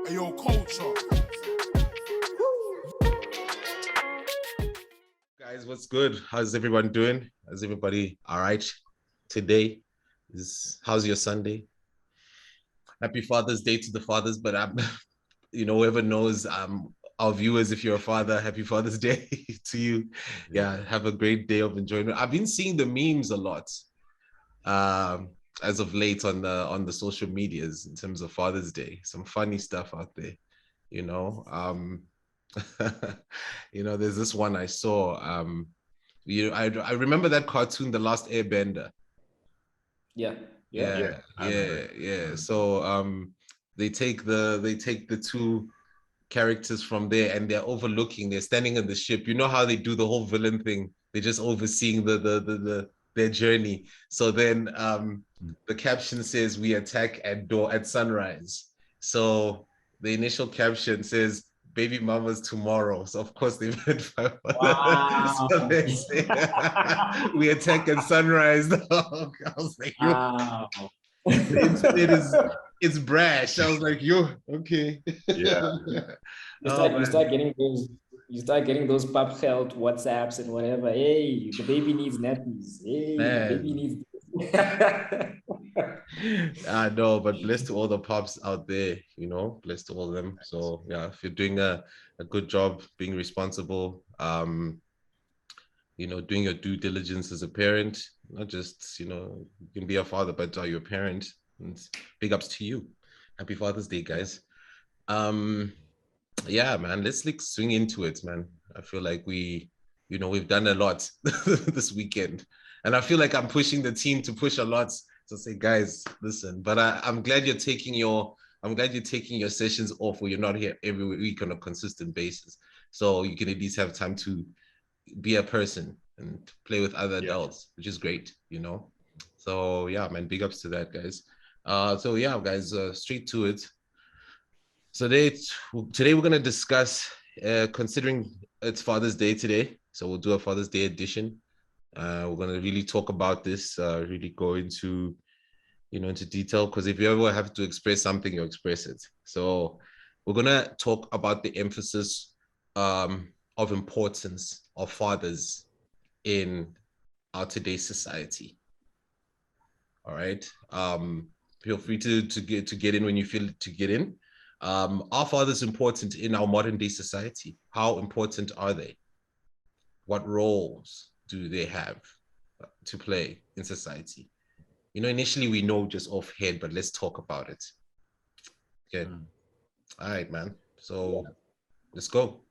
Ayo, culture. Guys, what's good? How's everyone doing? Is everybody all right today? How's your Sunday? Happy Father's Day to the fathers, but I'm, whoever knows, our viewers, if you're a father, happy Father's Day to you. Yeah, have a great day of enjoyment. I've been seeing the memes a lot, um, as of late on the social medias in terms of Father's Day. Some funny stuff out there, you know. There's this one I saw. I remember that cartoon, The Last Airbender. Yeah. Yeah. So they take the two characters from there and they're standing in the ship. You know how they do the whole villain thing? They're just overseeing their journey. So then the caption says, "We attack at sunrise." So the initial caption says, "Baby mama's tomorrow." So of course they meant Wow. so they say, "We attack at sunrise." I was like, yo, Wow. the internet is brash. I was like, yo, okay. Yeah. You start getting those pop health WhatsApps and whatever. Hey, the baby needs nappies. Hey, the baby needs I know, but blessed to all the pops out there, blessed to all of them. So yeah, if you're doing a good job being responsible, doing your due diligence as a parent, not just, you can be a father, but are you a parent? And big ups to you. Happy Father's Day, guys. Yeah, man, let's like swing into it, man. I feel like we've done a lot this weekend. And I feel like I'm pushing the team to push a lot to say, guys, listen. But I'm glad you're taking your sessions off where you're not here every week on a consistent basis. So you can at least have time to be a person and play with other adults, which is great, So yeah, man, big ups to that, guys. So yeah, guys, straight to it. So today we're gonna discuss, considering it's Father's Day today, so we'll do a Father's Day edition. We're gonna really talk about this, really go into detail, because if you ever have to express something, you express it. So we're gonna talk about the emphasis of importance of fathers in our today's society. All right. Feel free to get in when you feel to get in. Are fathers important in our modern day society? How important are they? What roles do they have to play in society? Initially we know just offhand, but let's talk about it. Okay. All right, man. So let's go.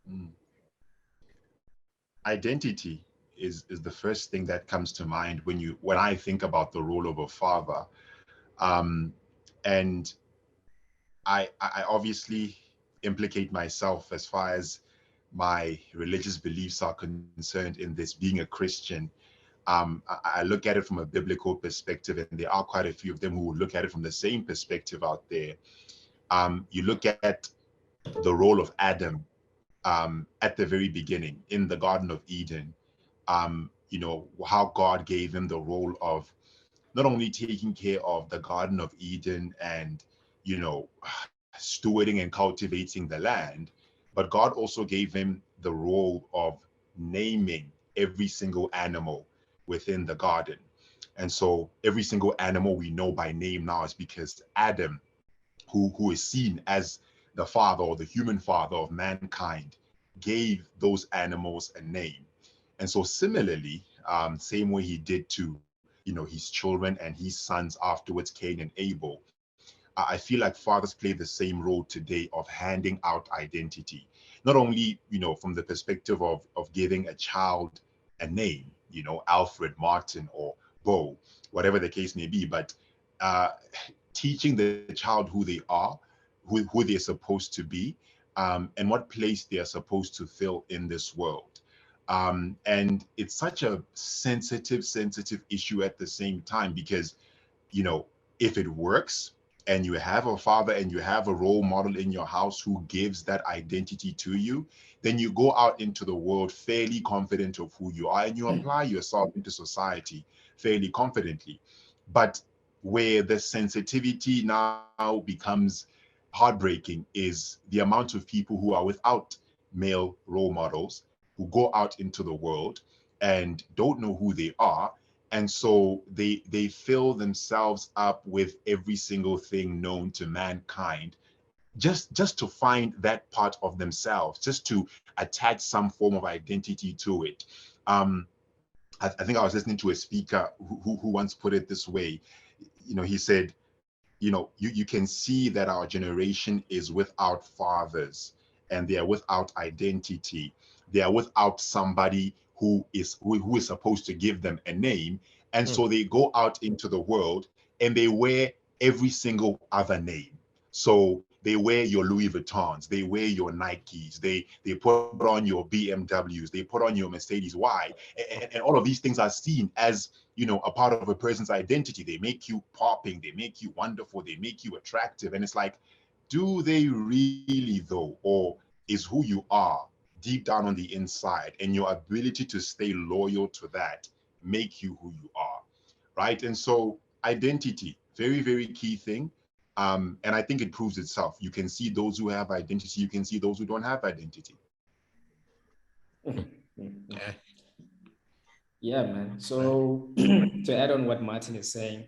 Identity is the first thing that comes to mind when I think about the role of a father. And I obviously implicate myself as far as my religious beliefs are concerned in this, being a Christian. I look at it from a biblical perspective, and there are quite a few of them who would look at it from the same perspective out there. You look at the role of Adam at the very beginning in the Garden of Eden, how God gave him the role of not only taking care of the Garden of Eden and, stewarding and cultivating the land, but God also gave him the role of naming every single animal within the garden. And so every single animal we know by name now is because Adam, who is seen as the father or the human father of mankind, gave those animals a name. And so similarly, same way he did to, his children and his sons afterwards, Cain and Abel, I feel like fathers play the same role today of handing out identity, not only, from the perspective of giving a child a name, Alfred, Martin, or Bo, whatever the case may be, but teaching the child who they are, who they're supposed to be, and what place they are supposed to fill in this world. And it's such a sensitive issue at the same time because, if it works and you have a father and you have a role model in your house who gives that identity to you, then you go out into the world fairly confident of who you are and you apply yourself into society fairly confidently. But where the sensitivity now becomes heartbreaking is the amount of people who are without male role models, who go out into the world and don't know who they are. And so they fill themselves up with every single thing known to mankind, just to find that part of themselves, just to attach some form of identity to it. I think I was listening to a speaker who once put it this way. He said, you can see that our generation is without fathers, and they are without identity. They are without somebody who is supposed to give them a name. And so they go out into the world and they wear every single other name. So they wear your Louis Vuittons, they wear your Nikes, they put on your BMWs, they put on your Mercedes. Why? And all of these things are seen as, a part of a person's identity. They make you popping, they make you wonderful, they make you attractive. And it's like, do they really though? Or is who you are deep down on the inside and your ability to stay loyal to that make you who you are? Right? And so identity, very, very key thing. And I think it proves itself. You can see those who have identity, you can see those who don't have identity. Yeah, man. So to add on what Martin is saying,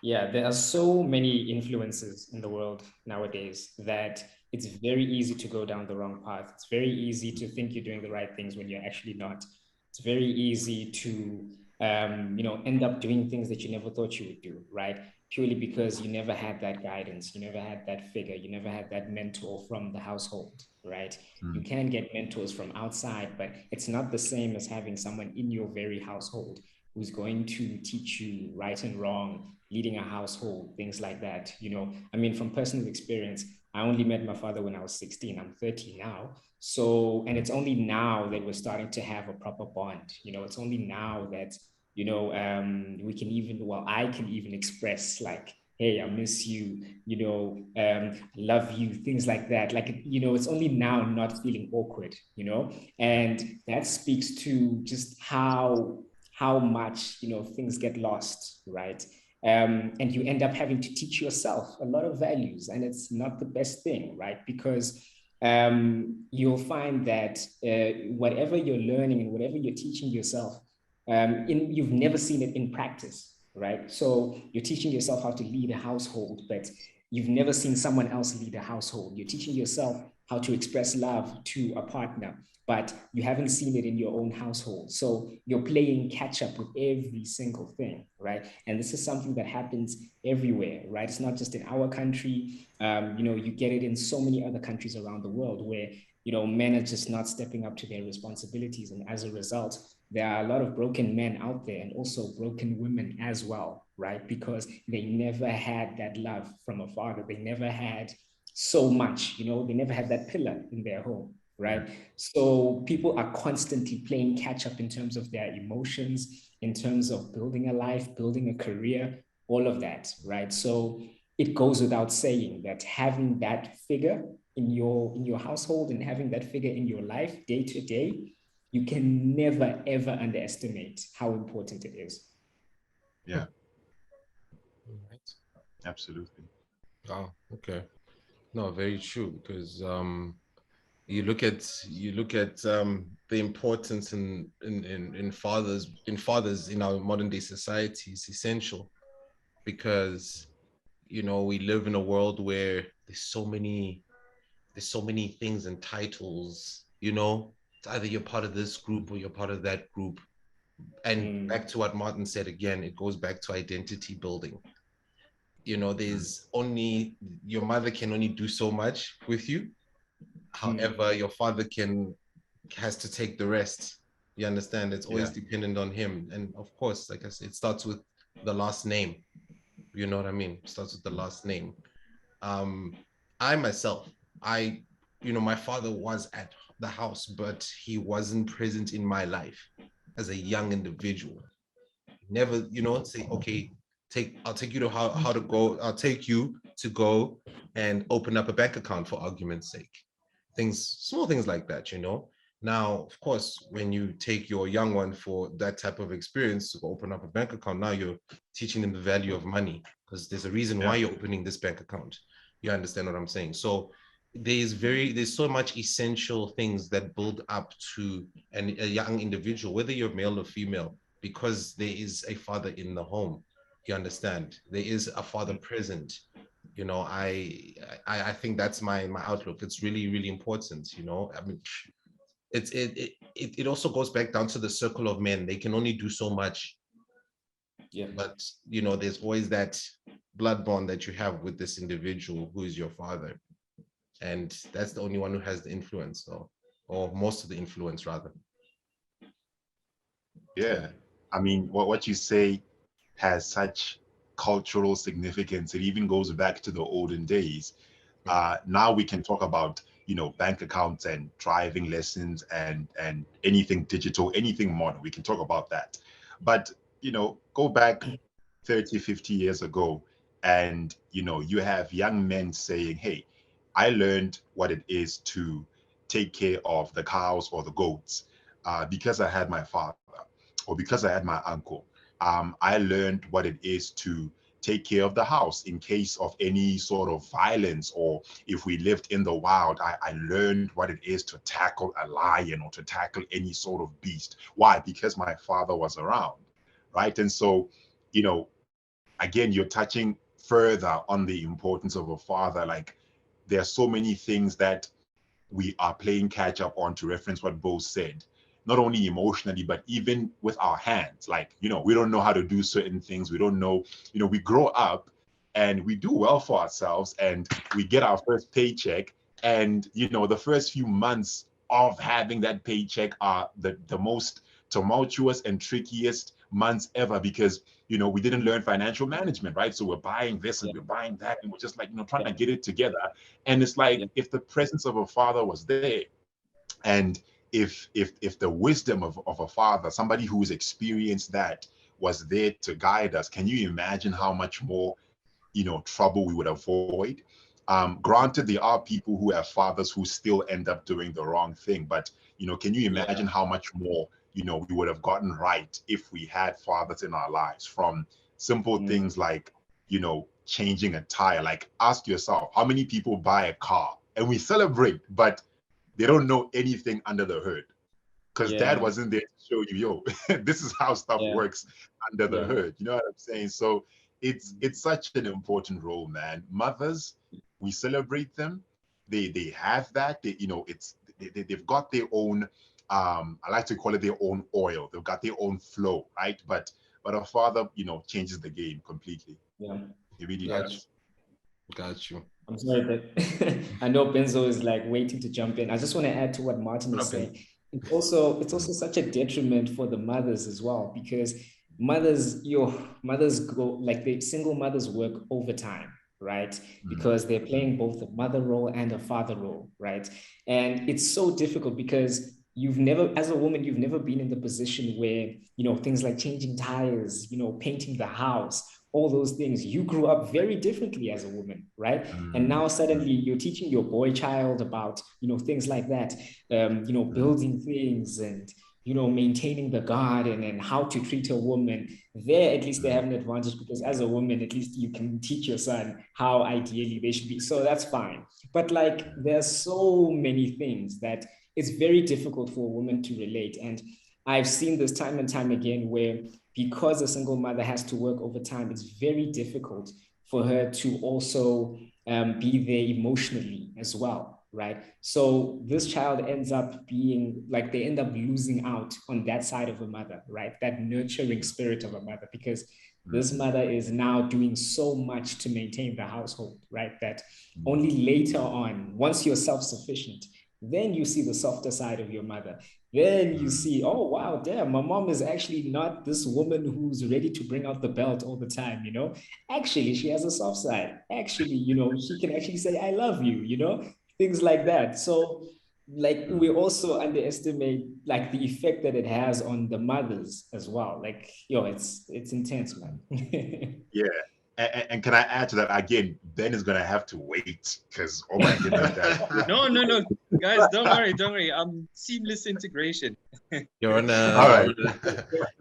yeah, there are so many influences in the world nowadays that it's very easy to go down the wrong path. It's very easy to think you're doing the right things when you're actually not. It's very easy to end up doing things that you never thought you would do, right? Purely because you never had that guidance, you never had that figure, you never had that mentor from the household, right? You can get mentors from outside, but it's not the same as having someone in your very household who's going to teach you right and wrong, leading a household, things like that. I mean, from personal experience, I only met my father when I was 16. I'm 30 now. So, and it's only now that we're starting to have a proper bond. It's only now that, we can even, well, I can even express like, hey, I miss you, love you, things like that. Like, it's only now not feeling awkward, and that speaks to just how much, things get lost, right? And you end up having to teach yourself a lot of values, and it's not the best thing, right? Because you'll find that whatever you're learning and whatever you're teaching yourself, you've never seen it in practice, right? So you're teaching yourself how to lead a household, but you've never seen someone else lead a household. You're teaching yourself how to express love to a partner, but you haven't seen it in your own household. So you're playing catch up with every single thing, right? And this is something that happens everywhere, right? It's not just in our country. You get it in so many other countries around the world where, men are just not stepping up to their responsibilities. And as a result, there are a lot of broken men out there and also broken women as well, right? Because they never had that love from a father. They never had so much, they never had that pillar in their home, right? So people are constantly playing catch up in terms of their emotions, in terms of building a life, building a career, all of that, right? So it goes without saying that having that figure in your household and having that figure in your life day to day, you can never ever underestimate how important it is. Yeah. Right. Absolutely. Oh, okay. No, very true. Because you look at the importance in fathers in our modern day society is essential, because we live in a world where there's so many things and titles. It's either you're part of this group or you're part of that group. And back to what Martin said again, it goes back to identity building. There's only, your mother can only do so much with you. However, your father has to take the rest. You understand? It's always dependent on him. And of course, like I said, it starts with the last name. You know what I mean? It starts with the last name. I myself, my father was at the house, but he wasn't present in my life as a young individual. Never, say, okay, I'll take you to how to go. I'll take you to go and open up a bank account, for argument's sake. Small things like that. Now, of course, when you take your young one for that type of experience to open up a bank account, now you're teaching them the value of money, because there's a reason why you're opening this bank account. You understand what I'm saying? So there's so much essential things that build up to a young individual, whether you're male or female, because there is a father in the home. You understand? There is a father present. You know, I think that's my outlook. It's really, really important. You know, I mean, it also goes back down to the circle of men. They can only do so much, Yeah. but you know, there's always that blood bond that you have with this individual who is your father, and that's the only one who has the influence, or most of the influence rather. Yeah. I mean, what you say has such cultural significance. It even goes back to the olden days. Now we can talk about, bank accounts and driving lessons and anything digital, anything modern. We can talk about that. But, go back 30, 50 years ago, and, you have young men saying, hey, I learned what it is to take care of the cows or the goats because I had my father or because I had my uncle. I learned what it is to take care of the house in case of any sort of violence, or if we lived in the wild, I learned what it is to tackle a lion or to tackle any sort of beast. Why? Because my father was around, right? And so, again, you're touching further on the importance of a father. Like, there are so many things that we are playing catch up on, to reference what Bo said, not only emotionally, but even with our hands. Like, we don't know how to do certain things. We don't know, we grow up and we do well for ourselves and we get our first paycheck. And, the first few months of having that paycheck are the most tumultuous and trickiest months ever, because we didn't learn financial management, right? So we're buying this and we're buying that, and we're just like, trying to get it together. And it's like, if the presence of a father was there, and if the wisdom of a father, somebody who's experienced that, was there to guide us, can you imagine how much more trouble we would avoid? Granted, there are people who have fathers who still end up doing the wrong thing, but can you imagine how much more we would have gotten right if we had fathers in our lives? From simple things like changing a tire. Like, ask yourself, how many people buy a car and we celebrate, but they don't know anything under the hood, because dad wasn't there to show you, this is how stuff works under the hood. You know what I'm saying? So it's such an important role, man. Mothers, we celebrate them. They have that. They've got their own. I like to call it their own oil. They've got their own flow, right? But a father, changes the game completely. Yeah. He really Got does. Got you. I'm sorry, but I know Benzo is like waiting to jump in. I just want to add to what Martin is saying. It's also such a detriment for the mothers as well, because your mothers go, like, the single mothers work overtime, right? Because they're playing both the mother role and a father role, right? And it's so difficult because as a woman, you've never been in the position where, things like changing tires, painting the house, all those things. You grew up very differently as a woman, right? And now suddenly you're teaching your boy child about, things like that, building things and, maintaining the garden and how to treat a woman. There, at least they have an advantage, because as a woman, at least you can teach your son how ideally they should be. So that's fine. But like, there's so many things that it's very difficult for a woman to relate. And I've seen this time and time again, where because a single mother has to work overtime, it's very difficult for her to also be there emotionally as well, right? So this child ends up being like, they end up losing out on that side of a mother, right? That nurturing spirit of a mother, because this mother is now doing so much to maintain the household, right? That only later on, once you're self-sufficient, then you see the softer side of your mother. Then you see, oh, wow, damn, my mom is actually not this woman who's ready to bring out the belt all the time, Actually, she has a soft side. Actually, she can actually say, I love you, things like that. So, like, we also underestimate, like, the effect that it has on the mothers as well. Like, it's intense, man. Yeah. And can I add to that? Again, Ben is gonna have to wait, because, oh my goodness, that. No, guys, don't worry. Seamless integration. You're on a All right.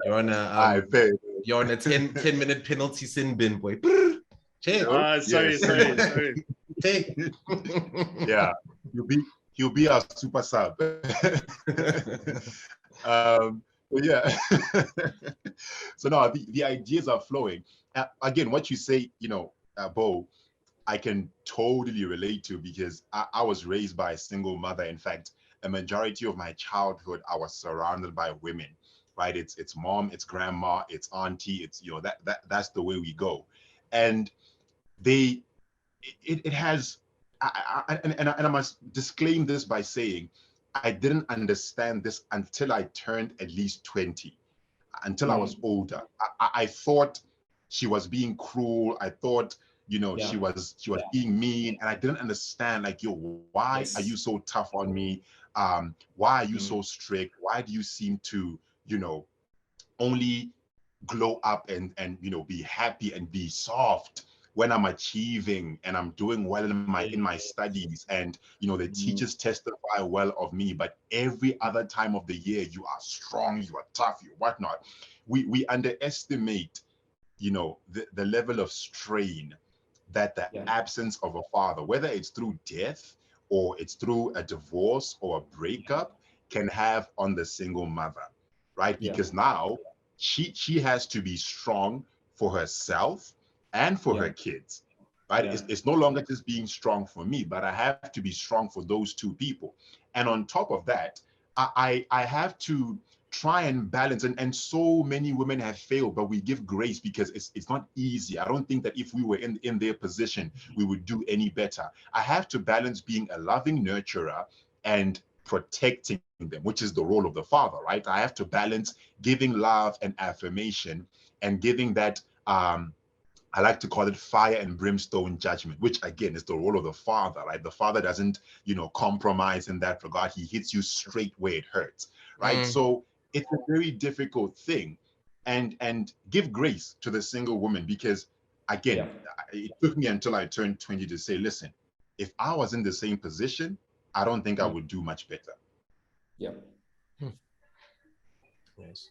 you're on a I bet. you're on a 10 minute penalty sin bin, boy. Sorry. Hey. Yeah, he'll be our super sub. But yeah. So no, the ideas are flowing. Again, what you say, Bo, I can totally relate to, because I was raised by a single mother. In fact, a majority of my childhood, I was surrounded by women, right? It's mom, it's grandma, it's auntie, it's that's the way we go, and they it has. And I must disclaim this by saying I didn't understand this until I turned at least 20, until I was older. I thought she was being cruel. I thought, she was being mean, and I didn't understand. Like, yo, why are you Yes. so tough on me? Why are you so strict? Why do you seem to, only glow up and be happy and be soft when I'm achieving and I'm doing well in my studies, and the teachers testify well of me, but every other time of the year you are strong, you are tough, you whatnot. We underestimate the level of strain that the absence of a father, whether it's through death or it's through a divorce or a breakup, can have on the single mother, right? Because now she has to be strong for herself and for her kids, right? It's no longer just being strong for me, but I have to be strong for those two people. And on top of that, I have to try and balance, and so many women have failed, but we give grace because it's not easy. I don't think that if we were in their position we would do any better. I have to balance being a loving nurturer and protecting them, which is the role of the father, right? I have to balance giving love and affirmation and giving that, I like to call it fire and brimstone judgment, which again is the role of the father, right? The father doesn't, compromise in that regard. He hits you straight where it hurts, right? So it's a very difficult thing, and give grace to the single woman, because again, it took me until I turned 20 to say, listen, if I was in the same position, I don't think I would do much better. Yeah. Yes.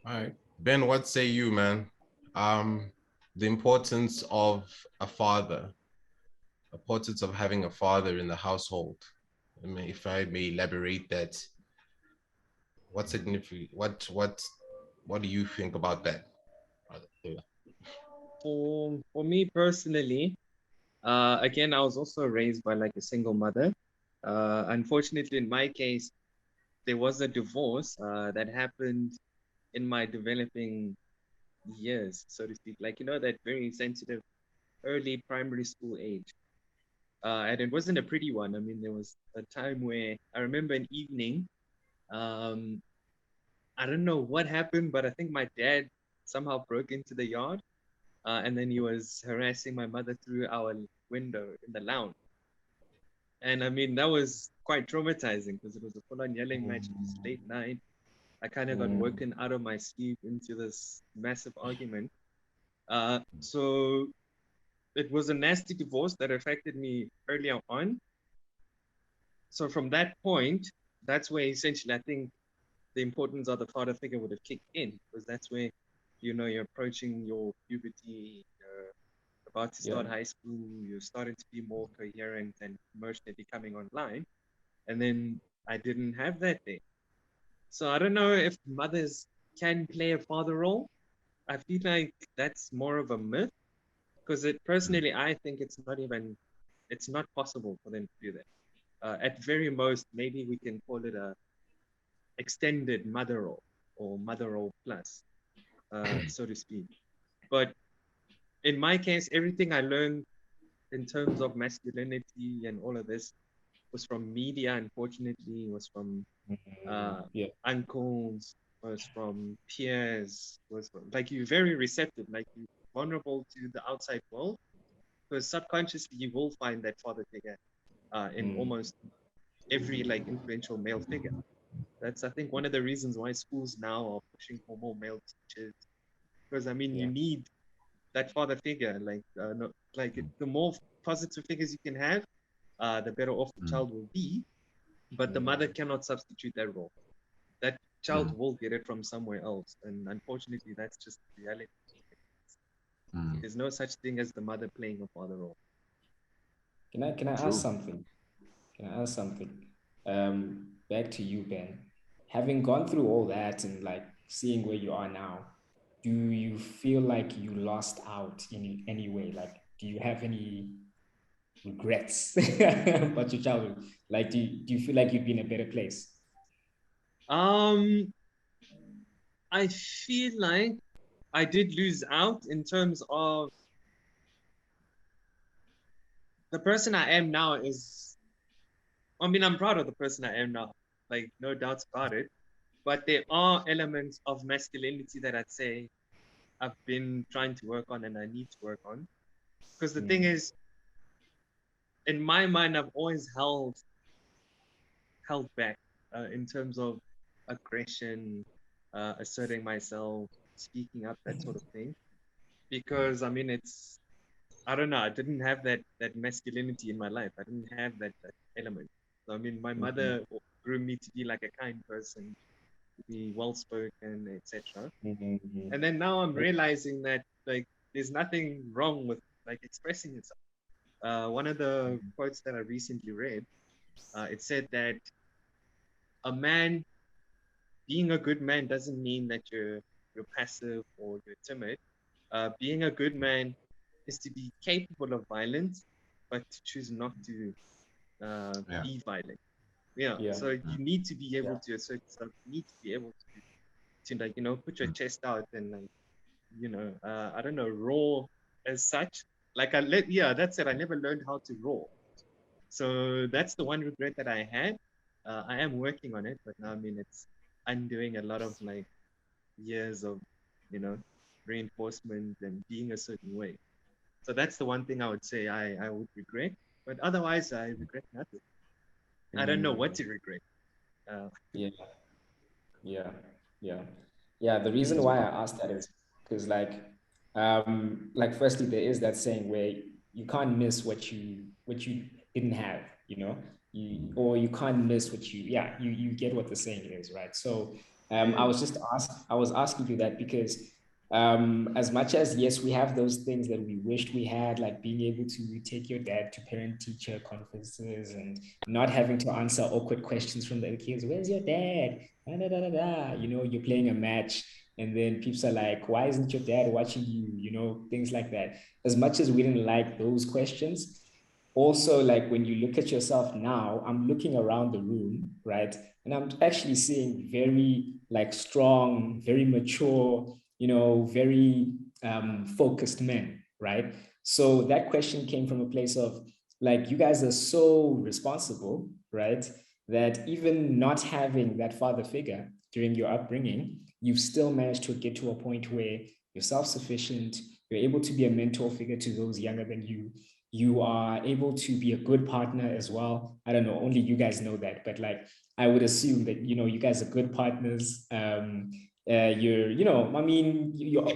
All right, Ben, what say you, man? The importance of a father, the importance of having a father in the household. I mean, if I may elaborate that, what significant, what do you think about that? For me personally, again, I was also raised by like a single mother. Unfortunately, in my case, there was a divorce that happened in my developing years, so to speak. Like, that very sensitive early primary school age. And it wasn't a pretty one. I mean, there was a time where I remember an evening, um, I don't know what happened, but I think my dad somehow broke into the yard, and then he was harassing my mother through our window in the lounge. And I mean, that was quite traumatizing because it was a full-on yelling match. It was late night. I kind of got woken out of my sleep into this massive argument. So it was a nasty divorce that affected me earlier on. So from that point, that's where essentially I think the importance of the father figure would have kicked in, because that's where, you're approaching your puberty, you're about to start high school, you're starting to be more coherent and emotionally coming online. And then I didn't have that there. So I don't know if mothers can play a father role. I feel like that's more of a myth, because personally, I think it's not possible for them to do that. At very most, maybe we can call it a extended mother role or mother role plus, so to speak. But in my case, everything I learned in terms of masculinity and all of this was from media, unfortunately, was from uncles, was from peers, was from, like, you're very receptive, like you're vulnerable to the outside world, because subconsciously you will find that father figure in almost every like influential male figure. That's, I think, one of the reasons why schools now are pushing for more male teachers, because I mean, you need that father figure. Like, no, like the more positive figures you can have, the better off the child will be. But the mother cannot substitute that role. That child will get it from somewhere else, and unfortunately, that's just reality. There's no such thing as the mother playing a father role. Can I True. ask something? Can I ask something? Back to you, Ben. Having gone through all that and like seeing where you are now, do you feel like you lost out in any way? Like, do you have any regrets about your childhood? Like, do you feel like you'd be in a better place? Um, I feel like I did lose out in terms of the person I am now is, I mean, I'm proud of the person I am now, like, no doubts about it. But there are elements of masculinity that I'd say I've been trying to work on and I need to work on. Because the thing is, in my mind, I've always held back in terms of aggression, asserting myself, speaking up, that sort of thing. Because I mean, I don't know, I didn't have that masculinity in my life. I didn't have that element. So I mean, my mother grew me to be like a kind person, to be well spoken, etc. And then now I'm realizing that like there's nothing wrong with like expressing yourself. One of the quotes that I recently read, it said that a man being a good man doesn't mean that you're passive or you're timid. Being a good man is to be capable of violence, but to choose not to Yeah. be violent. Yeah. Yeah. So you need to be able to assert yourself. You need to be able to like put your chest out and like I don't know, roar as such. Like that's it. I never learned how to roar. So that's the one regret that I had. I am working on it, but now I mean it's undoing a lot of like years of, you know, reinforcement and being a certain way. So that's the one thing I would say I would regret. But otherwise, I regret nothing. I don't know what to regret. Uh, Yeah. Yeah, yeah, yeah. The reason mm, why I asked that is because, like firstly, there is that saying where you can't miss what you didn't have, or you can't miss what you get what the saying is, right? So, yeah. I was asking you that because, as much as yes, we have those things that we wished we had, like being able to take your dad to parent-teacher conferences and not having to answer awkward questions from the other kids. Where's your dad? Da, da, da, da, da. You're playing a match, and then people are like, why isn't your dad watching you? Things like that. As much as we didn't like those questions, also like when you look at yourself now, I'm looking around the room, right? And I'm actually seeing very like strong, very mature, very focused men, right? So that question came from a place of like, you guys are so responsible, right? That even not having that father figure during your upbringing, you've still managed to get to a point where you're self-sufficient, you're able to be a mentor figure to those younger than you. You are able to be a good partner as well. I don't know, only you guys know that, but like I would assume that you guys are good partners. I mean,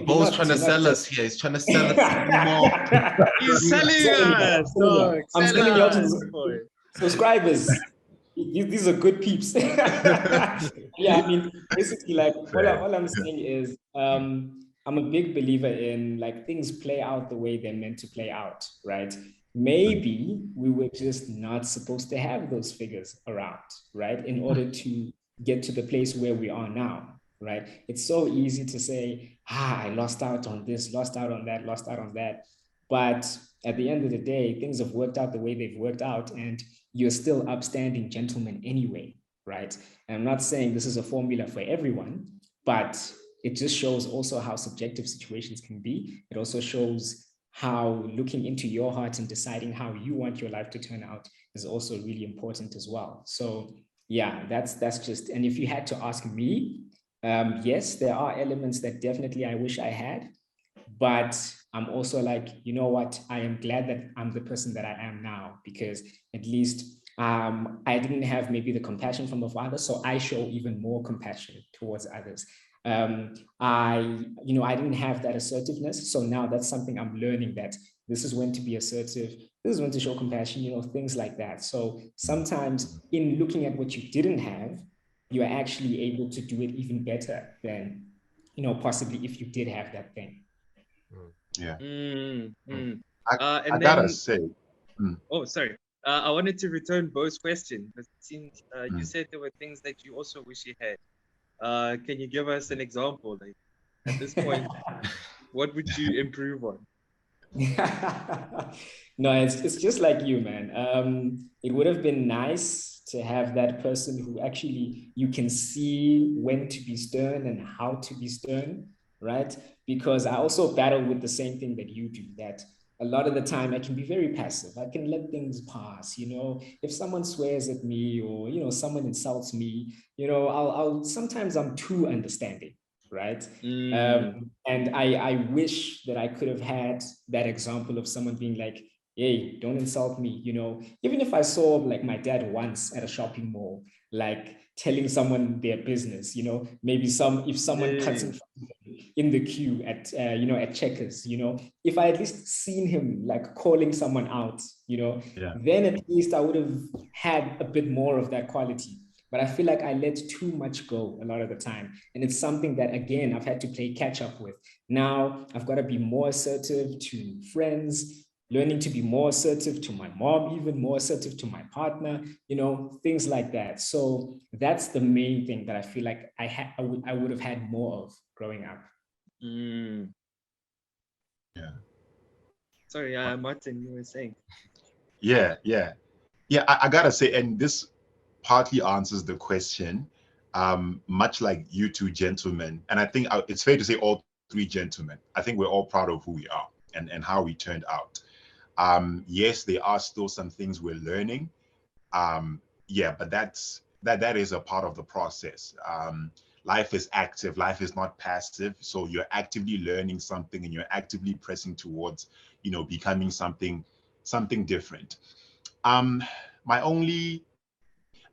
Bo's trying to you're not sell just us here. He's trying to sell us more. He's selling us, dog. I'm Sell selling you out to us, boy. the subscribers. These are good peeps. Yeah, I mean, basically, like all I'm saying is, I'm a big believer in like things play out the way they're meant to play out, right? Maybe we were just not supposed to have those figures around, right? In order to get to the place where we are now, right? It's so easy to say, I lost out on this, lost out on that, lost out on that. But at the end of the day, things have worked out the way they've worked out, and you're still upstanding gentlemen anyway, right? And I'm not saying this is a formula for everyone, but it just shows also how subjective situations can be. It also shows how looking into your heart and deciding how you want your life to turn out is also really important as well. So yeah, that's just, and if you had to ask me, yes, there are elements that definitely I wish I had, but I'm also like, you know what? I am glad that I'm the person that I am now, because at least I didn't have maybe the compassion from a father, so I show even more compassion towards others. I didn't have that assertiveness, so now that's something I'm learning, that this is when to be assertive, this is when to show compassion, things like that. So sometimes in looking at what you didn't have, you are actually able to do it even better than, possibly if you did have that thing. Yeah. Mm, mm. I And gotta then say, Oh, sorry. I wanted to return Bo's question, because it seems you Mm. said there were things that you also wish you had. Can you give us an example? Like, at this point, what would you improve on? No, it's just like you, man. It would have been nice to have that person who actually you can see when to be stern and how to be stern, right? Because I also battle with the same thing that you do, that a lot of the time I can be very passive. I can let things pass, you know. If someone swears at me or, you know, someone insults me, you know, I'll sometimes I'm too understanding, right? Mm, And I wish that I could have had that example of someone being like, hey, don't insult me. You know, even if I saw like my dad once at a shopping mall, like telling someone their business, you know, maybe if someone cuts yeah. in the queue at, you know, at Checkers, you know, if I at least seen him like calling someone out, you know, Yeah. then at least I would have had a bit more of that quality. But I feel like I let too much go a lot of the time. And it's something that, again, I've had to play catch up with. Now I've got to be more assertive to friends, learning to be more assertive to my mom, even more assertive to my partner, you know, things like that. So that's the main thing that I feel like I would have had more of growing up. Mm. Yeah. Sorry, Martin, you were saying. Yeah. Yeah. Yeah. I gotta say, and this partly answers the question, much like you two gentlemen. And I think it's fair to say all three gentlemen. I think we're all proud of who we are and how we turned out. Yes, there are still some things we're learning. Yeah, but that is a part of the process. Life is active, life is not passive. So you're actively learning something and you're actively pressing towards, becoming something different. Um, my only,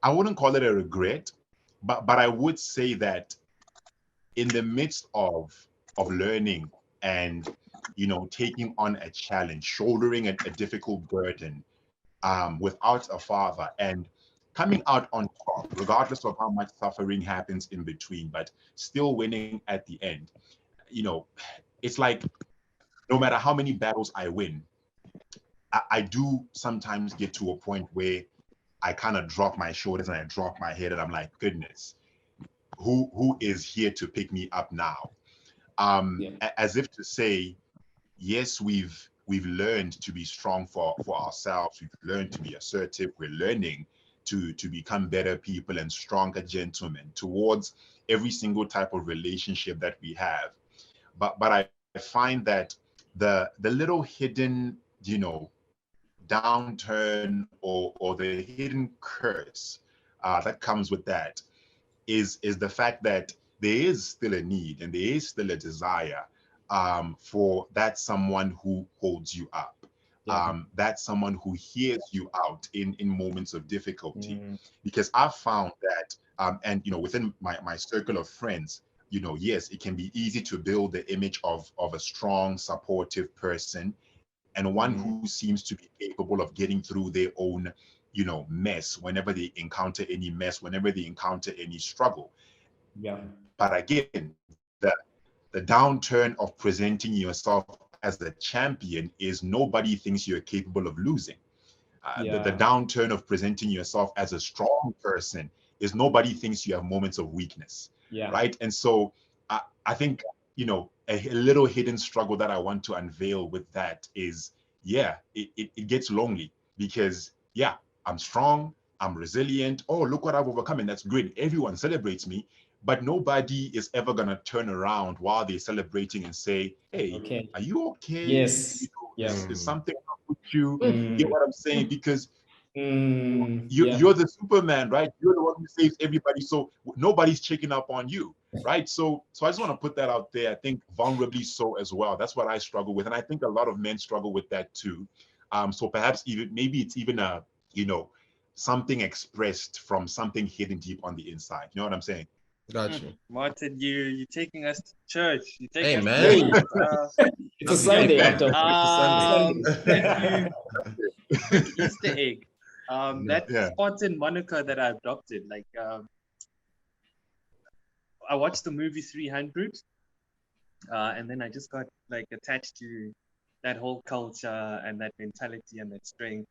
I wouldn't call it a regret, but I would say that in the midst of learning and taking on a challenge, shouldering a difficult burden, without a father, and coming out on top, regardless of how much suffering happens in between, but still winning at the end. You know, it's like no matter how many battles I win, I do sometimes get to a point where I kind of drop my shoulders and I drop my head and I'm like, goodness, who is here to pick me up now? Yeah. As if to say, yes, we've learned to be strong for ourselves. We've learned to be assertive. We're learning to become better people and stronger gentlemen towards every single type of relationship that we have. But I find that the little hidden, downturn or the hidden curse that comes with that is the fact that there is still a need and there is still a desire, for that someone who holds you up, Yeah. that someone who hears you out in moments of difficulty. Mm, Because I've found that, and within my circle of friends, yes, it can be easy to build the image of a strong, supportive person and one who mm, seems to be capable of getting through their own mess whenever they encounter any mess, whenever they encounter any struggle. yeah. But again, the downturn of presenting yourself as a champion is nobody thinks you're capable of losing. The Yeah. downturn of presenting yourself as a strong person is nobody thinks you have moments of weakness, Yeah. right? And so I think, a little hidden struggle that I want to unveil with that is, yeah, it gets lonely because, yeah, I'm strong, I'm resilient. Oh, look what I've overcome. And that's great. Everyone celebrates me, but nobody is ever going to turn around while they're celebrating and say, hey, Okay. are you okay? Yes. Yeah. Is something wrong with you? You get Mm, what I'm saying? Because yeah. you're the Superman, right? You're the one who saves everybody. So nobody's checking up on you, right? So I just want to put that out there. I think vulnerably so as well. That's what I struggle with, and I think a lot of men struggle with that too. So perhaps even maybe it's even a you know something expressed from something hidden deep on the inside. You know what I'm saying? Got you. Martin, you're taking us to church. You're taking Hey, us to man. Hey, church. it's a I'll be your Sunday man. after all. It's a Sunday. Thank you. Quick Easter egg. No. That Yeah. Spartan moniker that I adopted. Like, I watched the movie 300, and then I just got like attached to that whole culture and that mentality and that strength.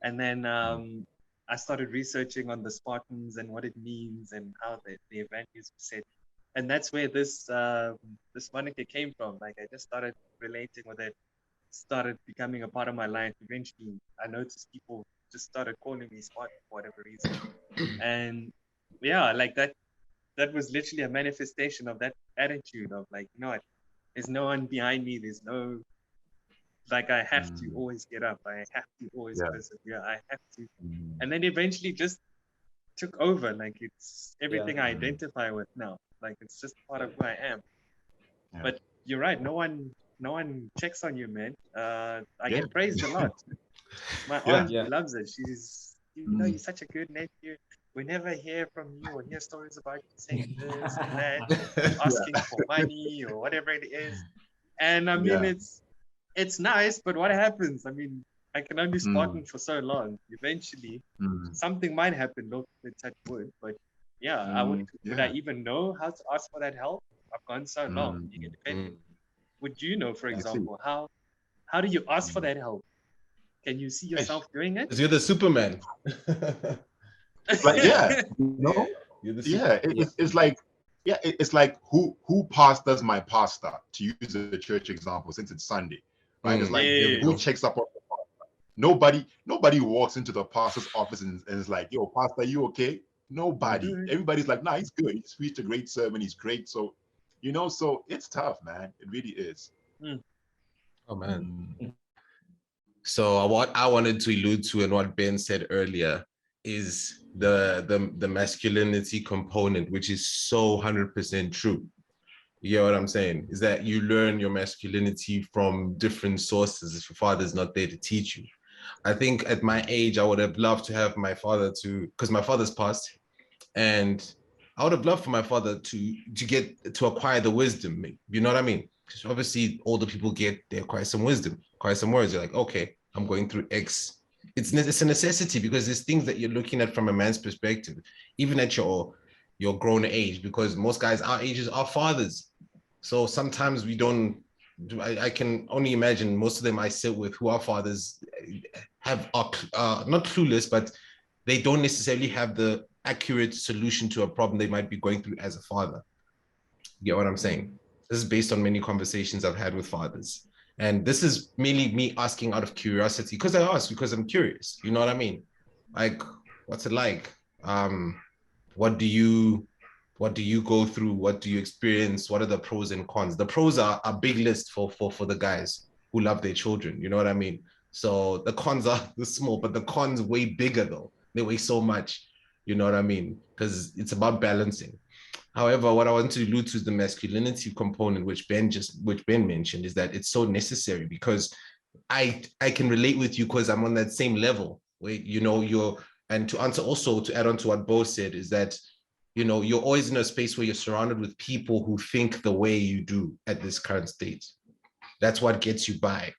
And then I started researching on the Spartans and what it means and how the evangelists were said. And that's where this moniker came from. Like I just started relating with it, started becoming a part of my life. Eventually, I noticed people just started calling me Spartan for whatever reason. And yeah, like that was literally a manifestation of that attitude of like, you know what, there's no one behind me. There's no, like, I have to always get up. I have to always persevere. I have to. And then eventually just took over. Like it's everything I identify with now. Like it's just part of who I am. Yeah. But you're right. No one checks on you, man. I get praised a lot. My aunt loves it. She's, you know, you're such a good nephew. We never hear from you or hear stories about you saying this and that, asking for money or whatever it is. And I mean, it's nice, but what happens? I mean, I can only Spartan for so long. Eventually, something might happen. Not with such wood, but yeah, would I even know how to ask for that help? I've gone so long being independent. Would you know, for example, how do you ask for that help? Can you see yourself doing it? Because you're the Superman. Like, you know, it's like, it's like who pastors my pastor, to use a church example, since it's Sunday, right? It's like who checks up on the pastor? Nobody walks into the pastor's office and is like, yo, pastor, you okay? Nobody. Everybody's like, nah, he's good. He's preached a great sermon. He's great. So, you know, so it's tough, man. It really is. Oh man. So what I wanted to allude to and what Ben said earlier is the masculinity component, which is so 100% true. You know what I'm saying? Is that you learn your masculinity from different sources if your father's not there to teach you. I think at my age, I would have loved to have my father because my father's passed, and I would have loved for my father to acquire the wisdom. You know what I mean? Because obviously older people they acquire some wisdom, acquire some words. You're like, okay, I'm going through X. It's a necessity because there's things that you're looking at from a man's perspective, even at your grown age, because most guys our ages are fathers. So sometimes we don't, I can only imagine most of them I sit with who are fathers are not clueless, but they don't necessarily have the accurate solution to a problem they might be going through as a father. You get what I'm saying? This is based on many conversations I've had with fathers. And this is mainly me asking out of curiosity, because I ask because I'm curious. You know what I mean? Like, what's it like? What do you go through? What do you experience? What are the pros and cons? The pros are a big list for the guys who love their children. You know what I mean? So the cons are the small, but the cons way bigger though. They weigh so much. You know what I mean? Because it's about balancing. However, what I want to allude to is the masculinity component, which Ben mentioned, is that it's so necessary because I can relate with you because I'm on that same level where, you know, and to add on to what Bo said, is that, you know, you're always in a space where you're surrounded with people who think the way you do at this current state. That's what gets you by.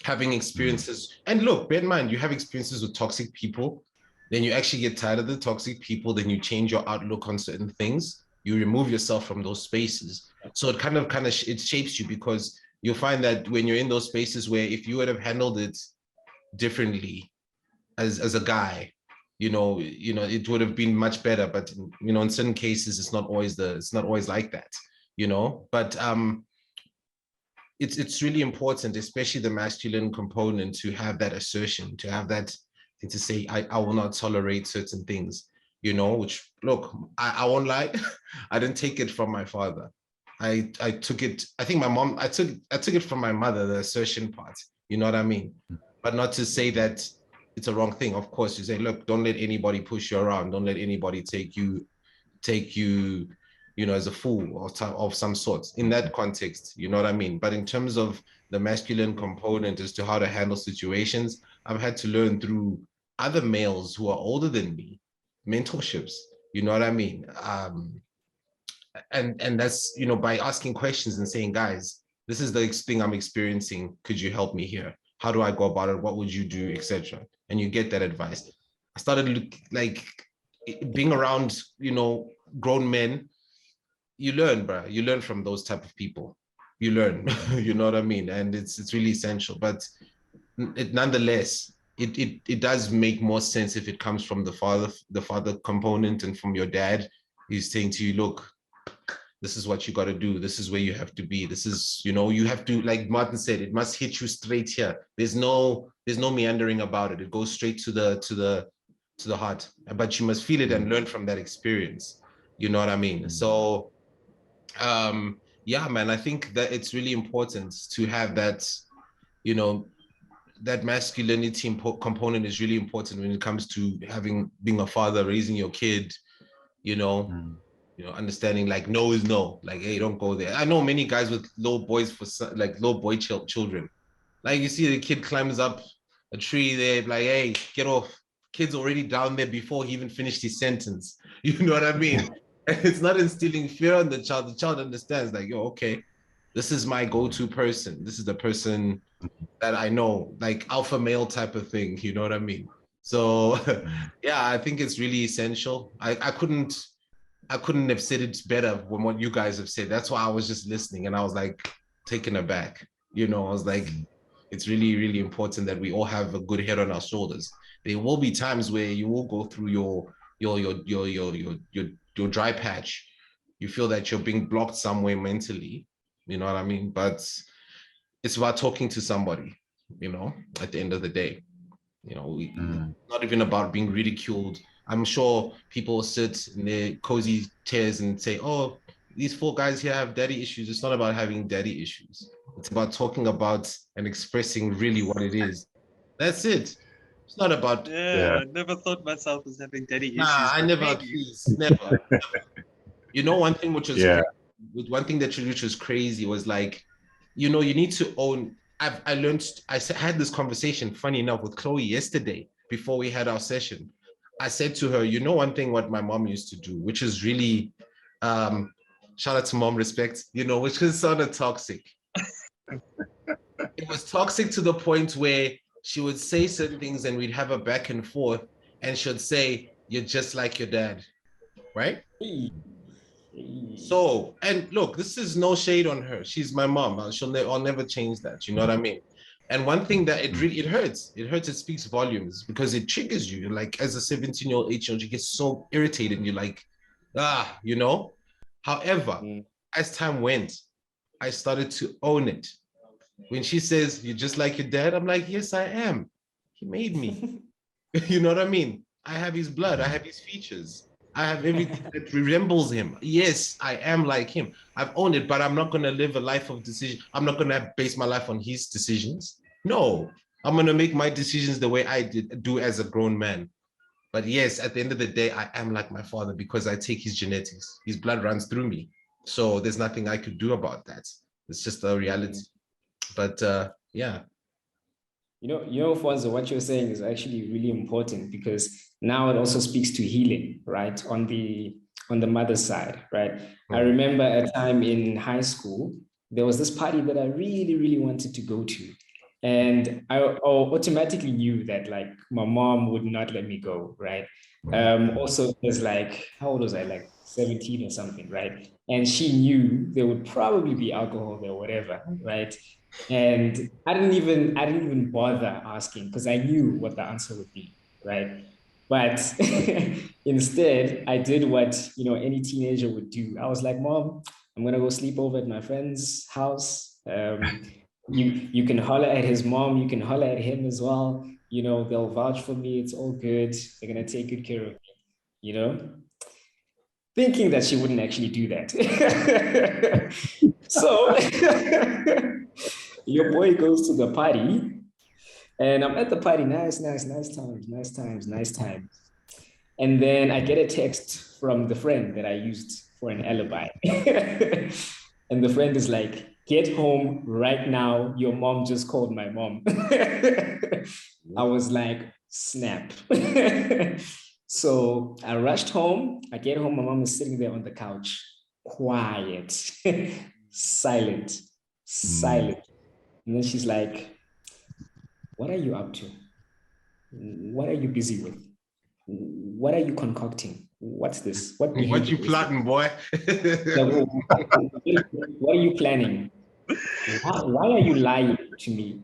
Having experiences, and look, bear in mind, you have experiences with toxic people, then you actually get tired of the toxic people, then you change your outlook on certain things, you remove yourself from those spaces. So it kind of it shapes you, because you'll find that when you're in those spaces where if you would have handled it differently as a guy, you know, it would have been much better. But you know, in certain cases, it's not always like that, you know. But it's really important, especially the masculine component, to have that assertion, to have that thing to say, I will not tolerate certain things, you know, which, look, I won't lie, I didn't take it from my father. I took it, I think my mom, I took it from my mother, the assertion part, you know what I mean? But not to say that it's a wrong thing. Of course, you say, look, don't let anybody push you around. Don't let anybody take you, you know, as a fool of some sort in that context, you know what I mean? But in terms of the masculine component as to how to handle situations, I've had to learn through other males who are older than me, mentorships, you know what I mean? And that's, you know, by asking questions and saying, guys, this is the thing I'm experiencing. Could you help me here? How do I go about it? What would you do, etc.? And you get that advice. I started like being around, you know, grown men. You learn, bro. You learn from those type of people. You learn, you know what I mean? And it's really essential. But nonetheless, it does make more sense if it comes from the father component, and from your dad. He's saying to you, look, this is what you got to do. This is where you have to be. This is, you have to, like Martin said, it must hit you straight here. There's no meandering about it. It goes straight to the heart. But you must feel it and learn from that experience. You know what I mean? So, yeah, man, I think that it's really important to have that, that masculinity component is really important when it comes to being a father, raising your kid, understanding like no is no, like, hey, don't go there. I know many guys with little boys little boy children. Like you see the kid climbs up a tree there, like, hey, get off. Kid's already down there before he even finished his sentence. You know what I mean? It's not instilling fear on the child. The child understands like, yo, okay, this is my go-to person. This is the person that I know, like alpha male type of thing. You know what I mean? So yeah, I think it's really essential. I couldn't have said it better than what you guys have said. That's why I was just listening and I was like taken aback. I was like, it's really, really important that we all have a good head on our shoulders. There will be times where you will go through your dry patch. You feel that you're being blocked somewhere mentally. You know what I mean? But it's about talking to somebody, at the end of the day. Not even about being ridiculed. I'm sure people sit in their cozy chairs and say, oh, these 4 guys here have daddy issues. It's not about having daddy issues. It's about talking about and expressing really what it is. That's it. It's not about... Yeah, I never thought myself as having daddy issues. Nah, I never, please, never. One thing which was which was crazy was like, you need to own... I had this conversation, funny enough, with Chloe yesterday before we had our session. I said to her, one thing what my mom used to do, which is really, shout out to mom, respect, which is sort of toxic. It was toxic to the point where she would say certain things and we'd have a back and forth, and she'd say, you're just like your dad, right? So, and look, this is no shade on her. She's my mom. I'll never change that. You know what I mean? And one thing that it hurts. It hurts. It speaks volumes because it triggers you. Like as a 17-year-old, 18-year-old, you get so irritated and you're like, However, as time went, I started to own it. When she says, you're just like your dad, I'm like, yes, I am. He made me. You know what I mean? I have his blood. I have his features. I have everything that resembles him. Yes, I am like him. I've owned it, but I'm not going to live a life of decision. I'm not going to base my life on his decisions. No, I'm going to make my decisions the way I do as a grown man. But yes, at the end of the day, I am like my father because I take his genetics. His blood runs through me. So there's nothing I could do about that. It's just a reality. But yeah. Fonzo, what you're saying is actually really important because now it also speaks to healing, right? On the mother's side, right? I remember a time in high school, there was this party that I really, really wanted to go to. And I automatically knew that like my mom would not let me go, right? Also, it was like, how old was I? Like 17 or something, right? And she knew there would probably be alcohol there, whatever, right? And I didn't even bother asking because I knew what the answer would be, right? But instead, I did what any teenager would do. I was like, Mom, I'm gonna go sleep over at my friend's house. You can holler at his mom, you can holler at him as well. They'll vouch for me. It's all good. They're gonna take good care of me. Thinking that she wouldn't actually do that. So your boy goes to the party and I'm at the party. Nice times. And then I get a text from the friend that I used for an alibi. And the friend is like, get home right now. Your mom just called my mom. I was like, snap. So I rushed home. I get home. My mom is sitting there on the couch, quiet, silent. And then she's like, what are you up to? What are you busy with? What are you concocting? What's this? What you plotting, boy? What are you planning? Why are you lying to me?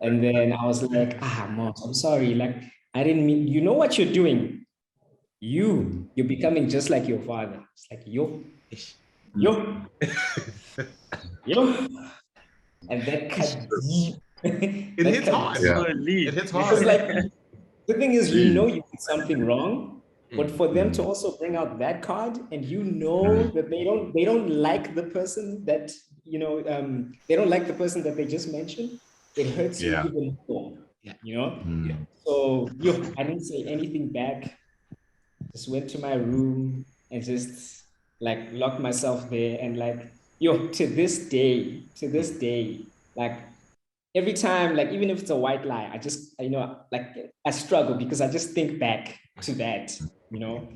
And then I was like, Mom, I'm sorry. Like, I didn't mean, you know what you're doing? You're becoming just like your father. It's like, yo, yo. And that cut deep. It That hits cut hard. deep. Yeah. It hits Because hard. like the thing is, you know Jeez. you did something wrong, but for them to also bring out that card, and you know that they don't like the person that they don't like the person that they just mentioned. It hurts you Yeah. even more, Yeah. you know. Yeah. So I didn't say anything back. Just went to my room and just like locked myself there, and like to this day, like every time, like even if it's a white lie, I just like I struggle because I just think back to that, you know.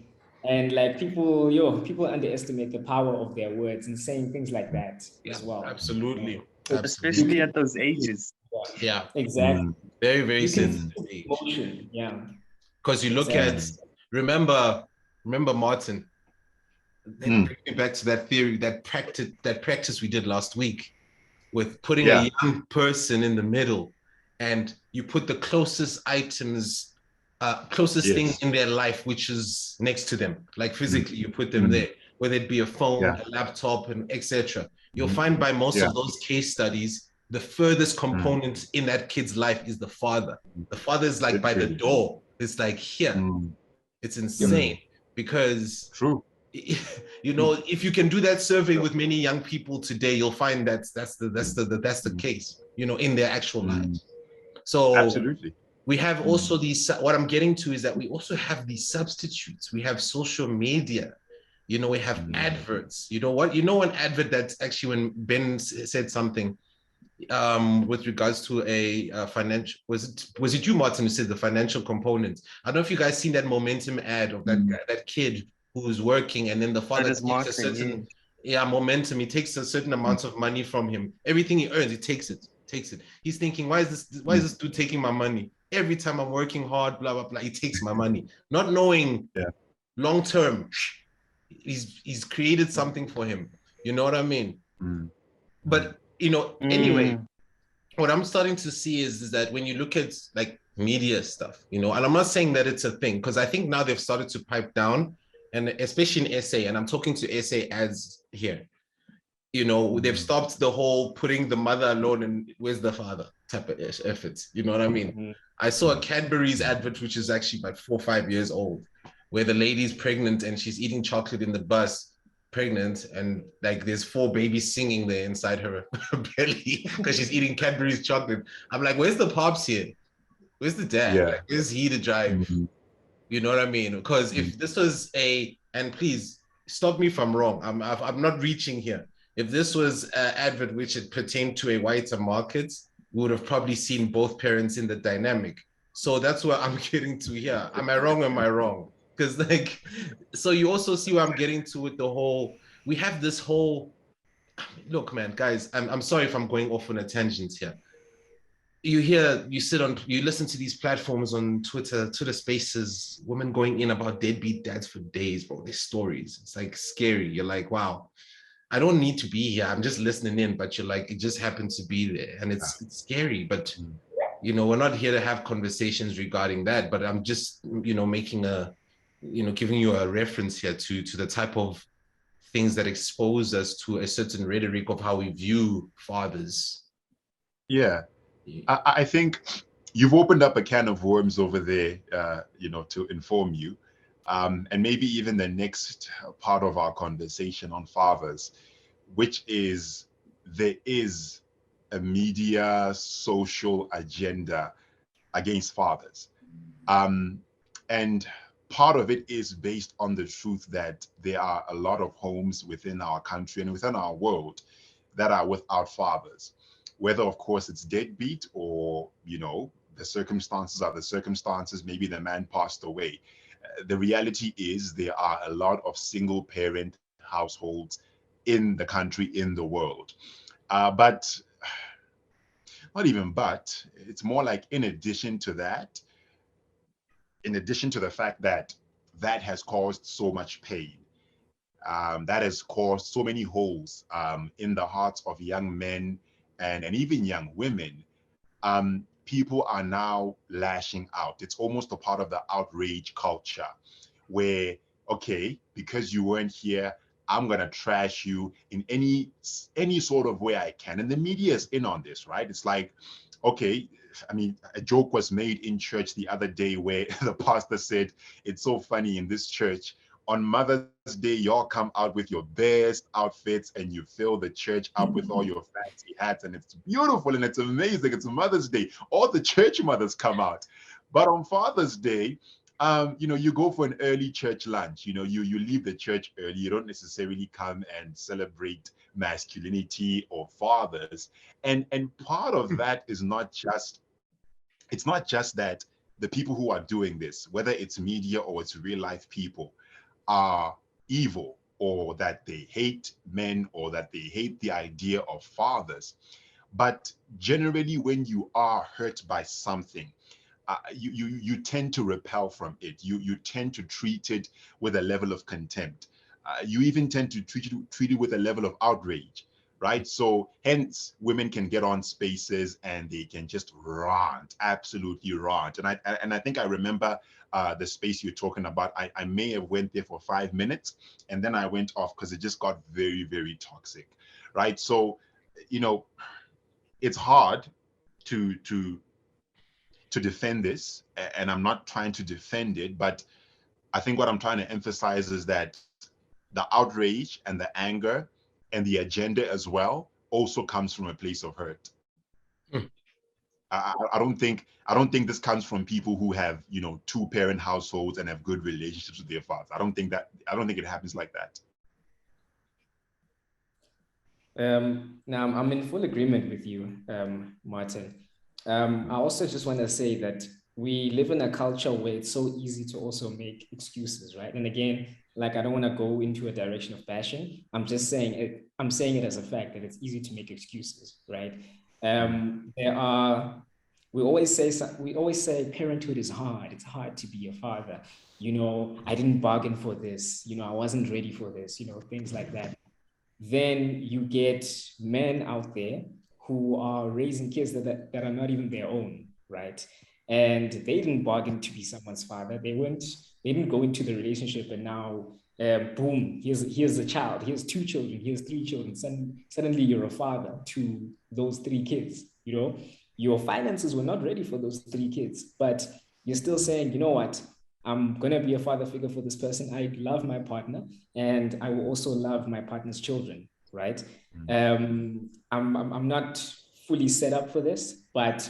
And like people underestimate the power of their words and saying things like that Yeah. as well. You know? Absolutely. So you Especially Absolutely. at can, those ages. Yeah. exactly. Very, very You can sensitive feel age. emotion. Yeah, Because you look exactly. at, remember, Martin, that brings me back to that theory, that practice we did last week with putting Yeah. a young person in the middle, and you put the closest items, closest thing Yes. in their life, which is next to them, like physically, you put them there, whether it be a phone, Yeah. a laptop, and etc. You'll find by most Yeah. of those case studies, the furthest component in that kid's life is the father. The father is like by the Literally. door. It's like here. It's insane because True. if you can do that survey with many young people today, you'll find that's the case, in their actual lives. So Absolutely. we have also these, what I'm getting to is that we also have these substitutes. We have social media, we have adverts. An advert that's actually, when Ben said something with regards to a financial, was it you, Martin, who said the financial component? I don't know if you guys seen that Momentum ad of that guy, that kid who's working, and then the father That is takes a marketing, certain, yeah. Momentum. He takes a certain amount of money from him. Everything he earns, he takes it. He's thinking, why is this dude taking my money? Every time I'm working hard, blah, blah, blah, he takes my money. Not knowing long term, he's created something for him. You know what I mean? But anyway, what I'm starting to see is that when you look at like media stuff, and I'm not saying that it's a thing, because I think now they've started to pipe down, and especially in SA, and I'm talking to SA ads here, they've stopped the whole putting the mother alone and where's the father type of efforts. You know what I mean? I saw a Cadbury's advert, which is actually about 4 or 5 years old, where the lady's pregnant and she's eating chocolate in the bus, pregnant, and like there's 4 babies singing there inside her belly because she's eating Cadbury's chocolate. I'm like, where's the pops here? Where's the dad? Yeah. Like, where's he to drive? You know what I mean? Because if this was and please stop me if I'm wrong, I'm not reaching here. If this was an advert which it pertained to a whiter market, we would have probably seen both parents in the dynamic. So that's what I'm getting to here. Am I wrong or am I wrong? Because so you also see what I'm getting to with the whole, we have this whole, look, man, guys, I'm sorry if I'm going off on a tangent here. You listen to these platforms on Twitter Spaces, women going in about deadbeat dads for days, bro. Their stories. It's like scary. You're like, wow, I don't need to be here. I'm just listening in, but you're like, it just happens to be there. And it's scary, but we're not here to have conversations regarding that. But I'm just, making giving you a reference here to the type of things that expose us to a certain rhetoric of how we view fathers. Yeah. I think you've opened up a can of worms over there, to inform you. And maybe even the next part of our conversation on fathers, which is there is a media social agenda against fathers. And part of it is based on the truth that there are a lot of homes within our country and within our world that are without fathers, whether of course it's deadbeat or the circumstances are the circumstances, maybe the man passed away. The reality is there are a lot of single parent households in the country, in the world, but not even but it's more like in addition to that, in addition to the fact that that has caused so much pain, that has caused so many holes in the hearts of young men and even young women. people are now lashing out. It's almost a part of the outrage culture where, okay, because you weren't here, I'm gonna trash you in any sort of way I can. And the media is in on this, right? It's like, okay, I mean, a joke was made in church the other day where the pastor said, it's so funny in this church. On Mother's Day, y'all come out with your best outfits and you fill the church up with all your fancy hats, and it's beautiful and it's amazing. It's Mother's Day. All the church mothers come out. But on Father's Day, you go for an early church lunch. You leave the church early. You don't necessarily come and celebrate masculinity or fathers. And part of that is not just it's not just that the people who are doing this, whether it's media or it's real life people, are evil or that they hate men or that they hate the idea of fathers. But generally, when you are hurt by something, you tend to repel from it. You tend to treat it with a level of contempt. You even tend to treat it with a level of outrage, right? So hence, women can get on spaces and they can just rant, absolutely rant. And I think I remember the space you're talking about. I may have went there for 5 minutes and then I went off because it just got very, very toxic, right? So, you know, it's hard to to to defend this, and I'm not trying to defend it, but I think what I'm trying to emphasize is that the outrage and the anger and the agenda as well also comes from a place of hurt. Hmm. I don't think this comes from people who have, two parent households and have good relationships with their fathers. I don't think it happens like that. Now, I'm in full agreement with you, Martin. I also just want to say that we live in a culture where it's so easy to also make excuses, right? And again, like I don't want to go into a direction of bashing. I'm just saying it. I'm saying it as a fact that it's easy to make excuses, right? There are. We always say parenthood is hard. It's hard to be a father. I didn't bargain for this. I wasn't ready for this. Things like that. Then you get men out there who are raising kids that are not even their own, right? And they didn't bargain to be someone's father. They didn't go into the relationship and now, boom, here's a child, here's two children, here's three children. Suddenly you're a father to those three kids. Your finances were not ready for those three kids, but you're still saying, you know what? I'm going to be a father figure for this person. I love my partner and I will also love my partner's children, right? I'm not fully set up for this, but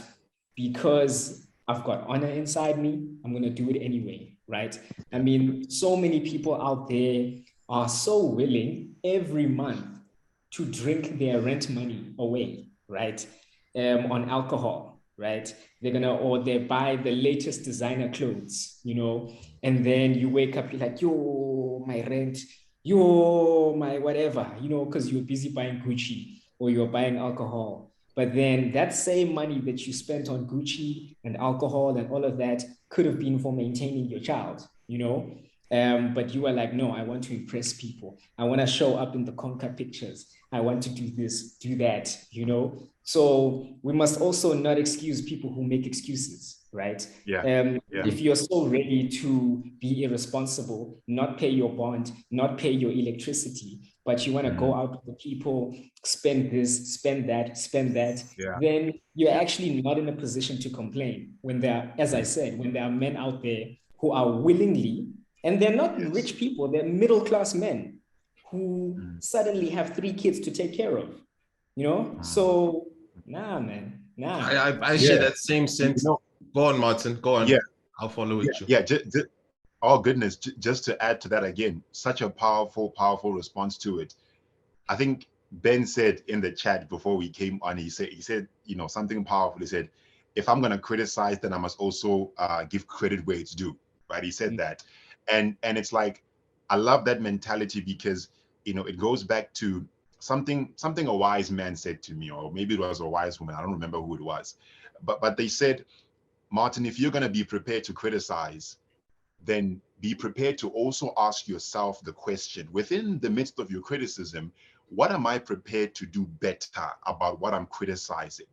because I've got honor inside me, I'm going to do it anyway, right? I mean, so many people out there are so willing every month to drink their rent money away, right? On alcohol, right? Or they buy the latest designer clothes, and then you wake up, you're like, yo, my rent, yo, my whatever, because you're busy buying Gucci or you're buying alcohol. But then that same money that you spent on Gucci and alcohol and all of that could have been for maintaining your child. But you are like, no, I want to impress people. I want to show up in the Conca pictures. I want to do this, do that. So we must also not excuse people who make excuses, right? Yeah. If you're so ready to be irresponsible, not pay your bond, not pay your electricity, but you want to go out with the people, spend this, spend that, Yeah. then you're actually not in a position to complain when as I said, when there are men out there who are willingly, and they're not rich people, they're middle-class men who suddenly have three kids to take care of, So, nah, man, nah. I share that same sense. Go on, Martin. Go on. Yeah. I'll follow with you. Yeah. Oh goodness, just to add to that again, such a powerful response to it. I think Ben said in the chat before we came on, he said, something powerful. He said, if I'm going to criticize, then I must also give credit where it's due, right? He said that. And it's like, I love that mentality because, it goes back to something a wise man said to me, or maybe it was a wise woman. I don't remember who it was, but they said, Martin, if you're going to be prepared to criticize, then be prepared to also ask yourself the question within the midst of your criticism, what am I prepared to do better about what I'm criticizing,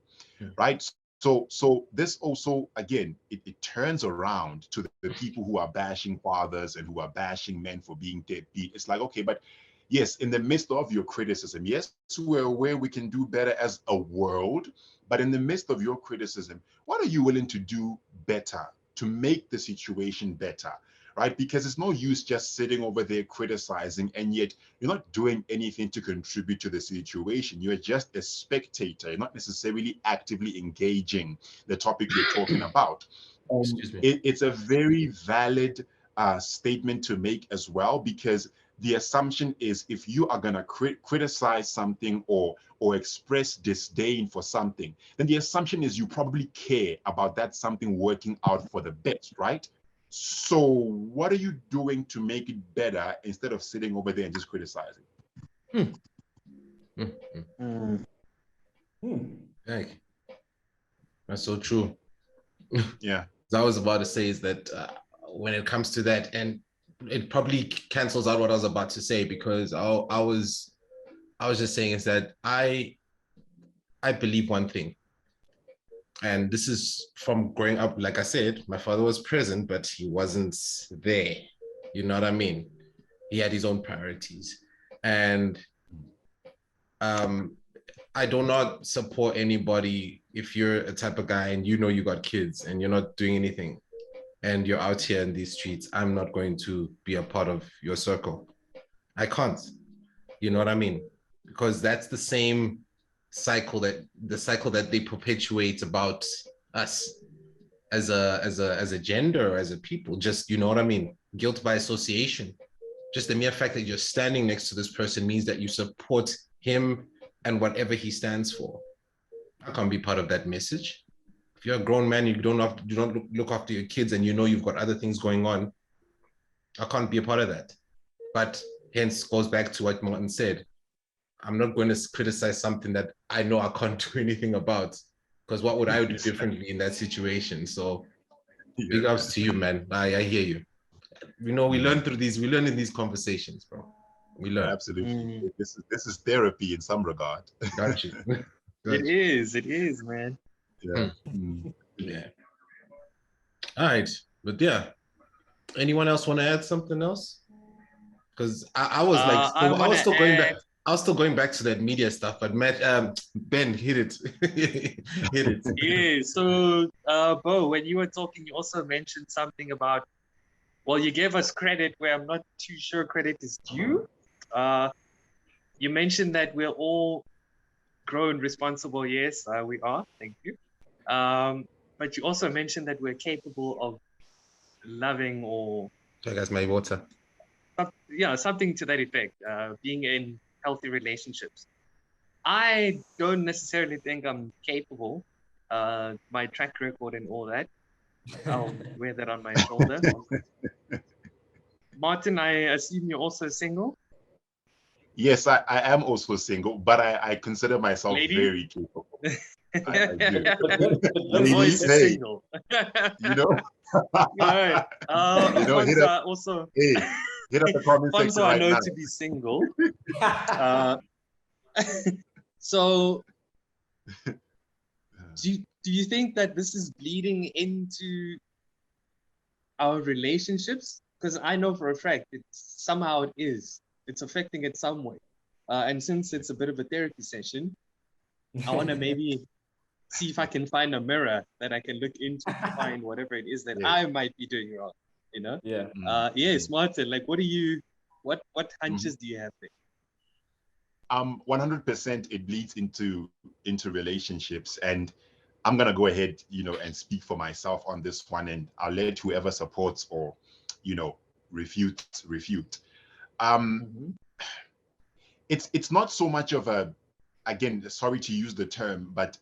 right? So this also, again, it turns around to the people who are bashing fathers and who are bashing men for being deadbeat. It's like, okay, but yes, in the midst of your criticism, yes, we're aware we can do better as a world, but in the midst of your criticism, what are you willing to do better to make the situation better? Right? Because it's no use just sitting over there criticizing, and yet you're not doing anything to contribute to the situation. You're just a spectator. You're not necessarily actively engaging the topic you're talking about. Excuse me. It's a very valid statement to make as well, because the assumption is if you are going to criticize something or express disdain for something, then the assumption is you probably care about that something working out for the best, right? So what are you doing to make it better instead of sitting over there and just criticizing? Hmm. Hmm. Mm. Heck, that's so true. Yeah. I was about to say is that when it comes to that, and it probably cancels out what I was about to say, because I was just saying is that I believe one thing, and this is from growing up. Like I said, my father was present, but he wasn't there. You know what I mean? He had his own priorities, and um, I do not support anybody if you're a type of guy and you know you got kids and you're not doing anything and you're out here in these streets. I'm not going to be a part of your circle. I can't. You know what I mean? Because that's the same cycle that they perpetuate about us as a gender or as a people. Just, you know what I mean? Guilt by association. Just the mere fact that you're standing next to this person means that you support him and whatever he stands for. I can't be part of that message. If you're a grown man, you don't look after your kids and you know you've got other things going on, I can't be a part of that. But hence goes back to what Martin said. I'm not going to criticize something that I know I can't do anything about, because what would I do differently in that situation? So big ups to you, man. I hear you. You know, we learn in these conversations, bro. We learn. Absolutely. Mm. This is therapy in some regard. Got you. It is, man. Yeah. Mm. Yeah. All right. But yeah. Anyone else want to add something else? Because I was like, I I want was to still going back. add. I was still going back to that media stuff, but Matt, Ben, hit it, hit it. Yeah. So, Bo, when you were talking, you also mentioned something about. Well, you gave us credit where I'm not too sure credit is due. You mentioned that we're all grown, responsible. Yes, we are. Thank you. But you also mentioned that we're capable of loving or So, guys, my water. something to that effect. Being in healthy relationships. I don't necessarily think I'm capable. My track record and all that. I'll wear that on my shoulder. Martin, I assume you're also single. Yes, I am also single, but I consider myself Ladies? very capable. I do. The voice Ladies, is hey, single. you know, All right. you know, Alfonso also. hey, hit up the comment Alfonso section I right know now. to be single. Uh, so do you think that this is bleeding into our relationships? Because I know for a fact somehow it is. It's affecting it some way. And since it's a bit of a therapy session, I want to maybe see if I can find a mirror that I can look into to find whatever it is that Yeah. I might be doing wrong. You know? Yeah. Yes, Martin. Like, what hunches do you have there? 100% it bleeds into relationships, and I'm gonna go ahead, and speak for myself on this one, and I'll let whoever supports or, refute. Um, Mm-hmm. it's not so much of a, again, sorry to use the term, but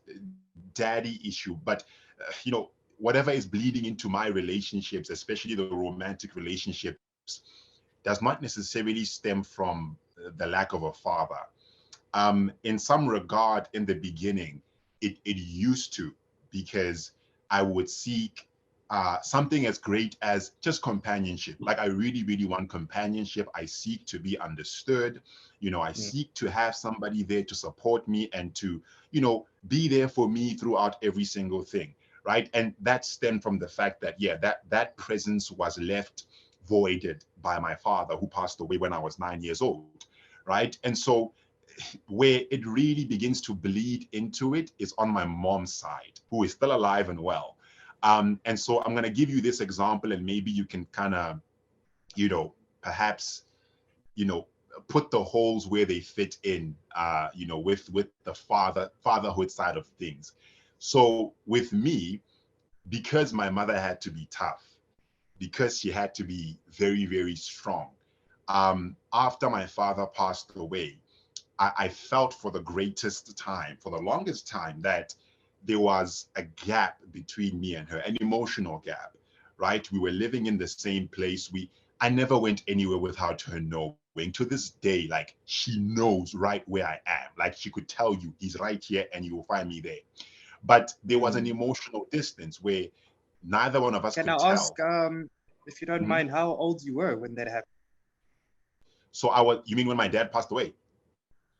daddy issue, but whatever is bleeding into my relationships, especially the romantic relationships, does not necessarily stem from the lack of a father. In some regard, in the beginning, it used to, because I would seek something as great as just companionship. Like I really, really want companionship. I seek to be understood. I seek to have somebody there to support me and to, be there for me throughout every single thing. Right. And that stemmed from the fact that, yeah, that presence was left voided by my father, who passed away when I was 9 years old. Right. And so where it really begins to bleed into it is on my mom's side, who is still alive and well. And so I'm going to give you this example, and maybe you can kind of, perhaps, put the holes where they fit in, with the fatherhood side of things. So with me, because my mother had to be tough, because she had to be very, very strong. After my father passed away, I felt for the greatest time, for the longest time, that there was a gap between me and her, an emotional gap, right? We were living in the same place. I never went anywhere without her knowing. To this day, like, she knows right where I am. Like, she could tell you, he's right here and you will find me there. But there was an emotional distance where neither one of us Can could I ask, tell. if you don't Mhm. mind, how old you were when that happened? So you mean when my dad passed away?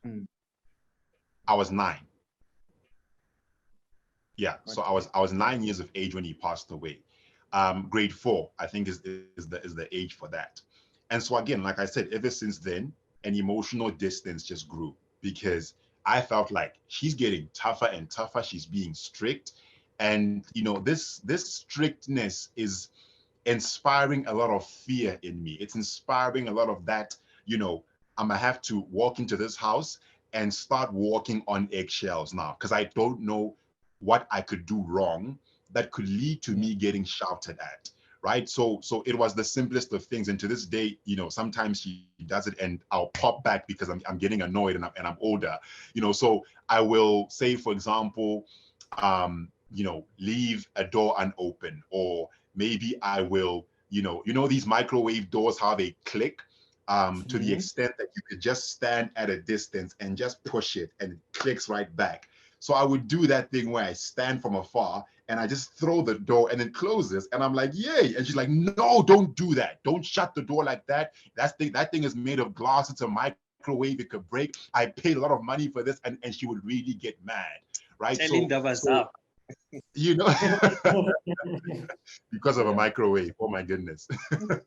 Mm. I was 9. Yeah, so I Okay. was 9 years of age when he passed away. Grade 4, I think, is the age for that. And so again, like I said, ever since then, an emotional distance just grew, because I felt like she's getting tougher and tougher. She's being strict, and this strictness is inspiring a lot of fear in me. It's inspiring a lot of that. I'm gonna have to walk into this house and start walking on eggshells now, because I don't know what I could do wrong that could lead to me getting shouted at. Right. So it was the simplest of things. And to this day, sometimes she does it and I'll pop back because I'm getting annoyed and I'm older. So I will say, for example, leave a door unopened, or maybe I will, these microwave doors, how they click, to the extent that you could just stand at a distance and just push it and it clicks right back. So I would do that thing where I stand from afar and I just throw the door and it closes. And I'm like, yay. And she's like, no, don't do that. Don't shut the door like that. That thing is made of glass. It's a microwave. It could break. I paid a lot of money for this. And she would really get mad. Right. Telling the was up. You know, because of a Yeah. microwave. Oh my goodness.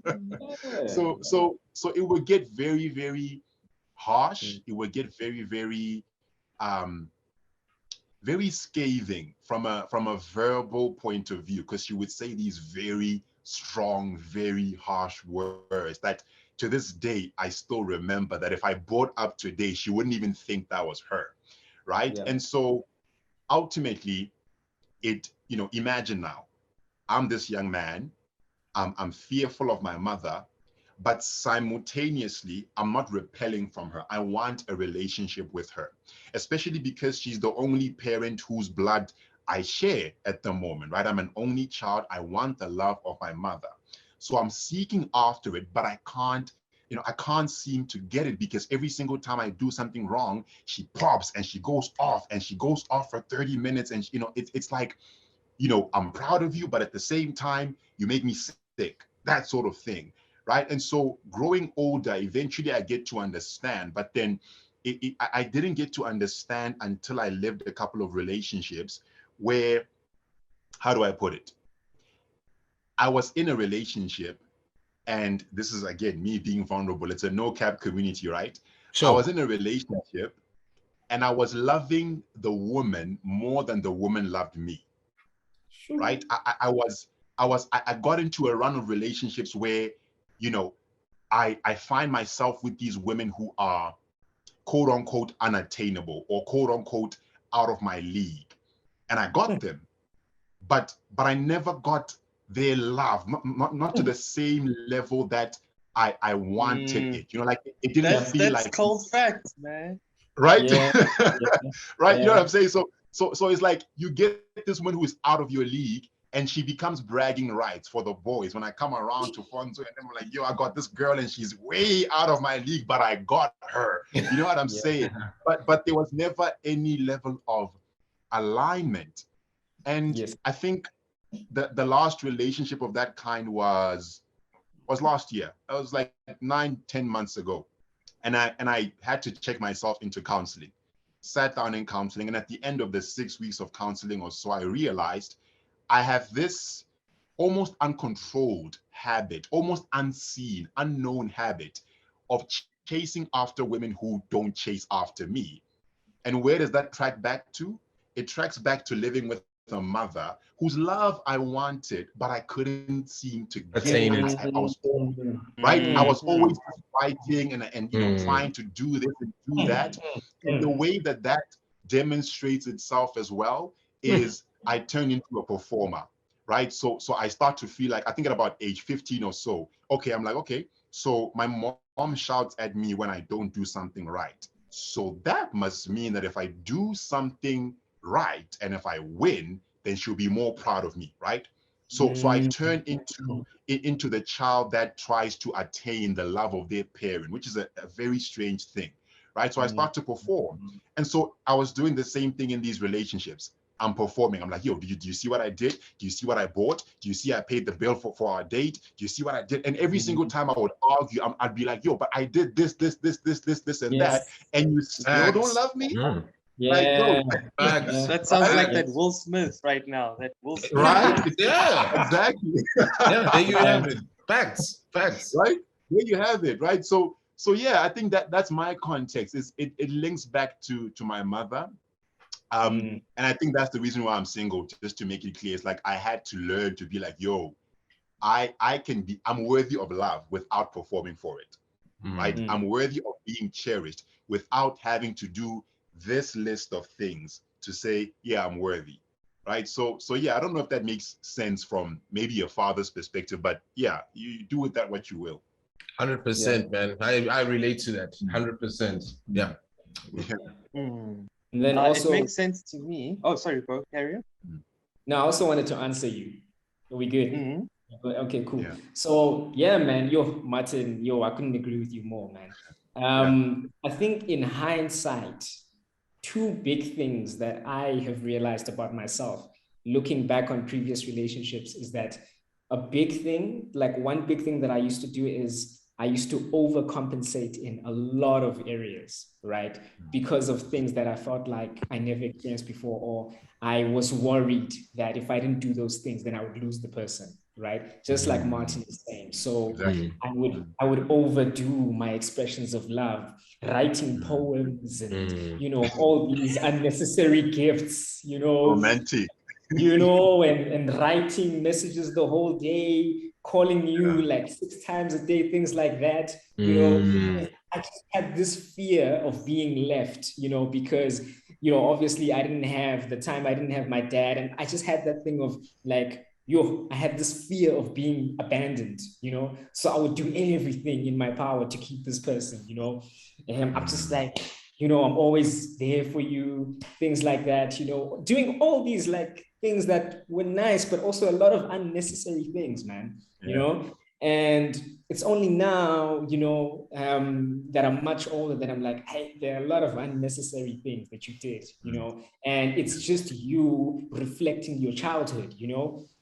Yeah. So it would get very, very harsh. It would get very, very um very scathing from a verbal point of view, because she would say these very strong, very harsh words that to this day I still remember, that if I brought up today, she wouldn't even think that was her. Right. Yeah. And so ultimately, imagine now, I'm this young man. I'm fearful of my mother, but simultaneously, I'm not repelling from her. I want a relationship with her, especially because she's the only parent whose blood I share at the moment, right? I'm an only child. I want the love of my mother. So I'm seeking after it, but I can't seem to get it, because every single time I do something wrong, she pops and she goes off for 30 minutes. And, it's like, I'm proud of you, but at the same time, you make me sick, that sort of thing. Right. And so growing older, eventually I get to understand, but then I didn't get to understand until I lived a couple of relationships where, how do I put it? I was in a relationship, and this is again me being vulnerable. It's a no cap community, right? I Sure. was in a relationship and I was loving the woman more than the woman loved me. Sure. Right. I got into a run of relationships where, you know, I find myself with these women who are quote unquote unattainable, or quote unquote out of my league. And I got them, but I never got their love, not to the same level that I wanted Mm. it. Like it didn't Yeah. feel That's like, cold facts, man. right? Yeah. Yeah. Right. You know what Yeah. I'm saying? So it's like you get this woman who is out of your league, and she becomes bragging rights for the boys. When I come around to Fonzo and them, like, yo, I got this girl and she's way out of my league, but I got her. You know what I'm Yeah. saying? But there was never any level of alignment. And Yes. I think the last relationship of that kind was last year. It was like 9-10 months ago. And I had to check myself into counseling. Sat down in counseling, and at the end of the 6 weeks of counseling or so, I realized I have this almost uncontrolled habit, almost unseen, unknown habit of chasing after women who don't chase after me. And where does that track back to? It tracks back to living with a mother whose love I wanted, but I couldn't seem to get. Attain it. I was right. I Mm, was always fighting and trying to do this and do that. And the way that that demonstrates itself as well is I turn into a performer, right? So I start to feel like, I think at about age 15 or so, okay, I'm like, okay, so my mom shouts at me when I don't do something right. So that must mean that if I do something right and if I win, then she'll be more proud of me, right? So I turn into the child that tries to attain the love of their parent, which is a very strange thing, right? So I start to perform. And so I was doing the same thing in these relationships. I'm performing. I'm like, yo, do you see what I did? Do you see what I bought? Do you see I paid the bill for our date? Do you see what I did? And every single time I would argue, I'd be like, yo, but I did this, and that, and you still don't love me? Like, yo, Facts. that sounds like Facts. that Will Smith right now. That Will Smith. right? Yeah. Exactly. Yeah, there you have it. Facts. Facts. Right? There you have it, right? So yeah, I think that's my context. It links back to my mother. And I think that's the reason why I'm single, just to make it clear. It's like I had to learn to be like, yo, I'm worthy of love without performing for it. Right? I'm worthy of being cherished without having to do this list of things to say, yeah, I'm worthy. Right. So yeah, I don't know if that makes sense from maybe a father's perspective, but yeah, you do with that what you will. 100%, man. I relate to that. 100%. Yeah. Mm. And then It also, makes sense to me. Oh, sorry, bro. Carry on. now I also wanted to answer you. Are we good? Mm-hmm. Okay, cool. Yeah. So yeah, man, Martin, I couldn't agree with you more, man. I think in hindsight, two big things that I have realized about myself, looking back on previous relationships, is that one big thing that I used to do is I used to overcompensate in a lot of areas, right? Because of things that I felt like I never experienced before, or I was worried that if I didn't do those things, then I would lose the person, right? Just like Martin is saying. So Exactly. I would overdo my expressions of love, writing poems and all these unnecessary gifts, Romantic. and writing messages the whole day, calling you like 6 times a day, things like that. I just had this fear of being left, because obviously I didn't have the time, I didn't have my dad, and I just had that thing of like, I had this fear of being abandoned, so I would do everything in my power to keep this person, and I'm just like, I'm always there for you, things like that, doing all these like things that were nice, but also a lot of unnecessary things, man, and it's only now, that I'm much older that I'm like, hey, there are a lot of unnecessary things that you did, and it's just you reflecting your childhood,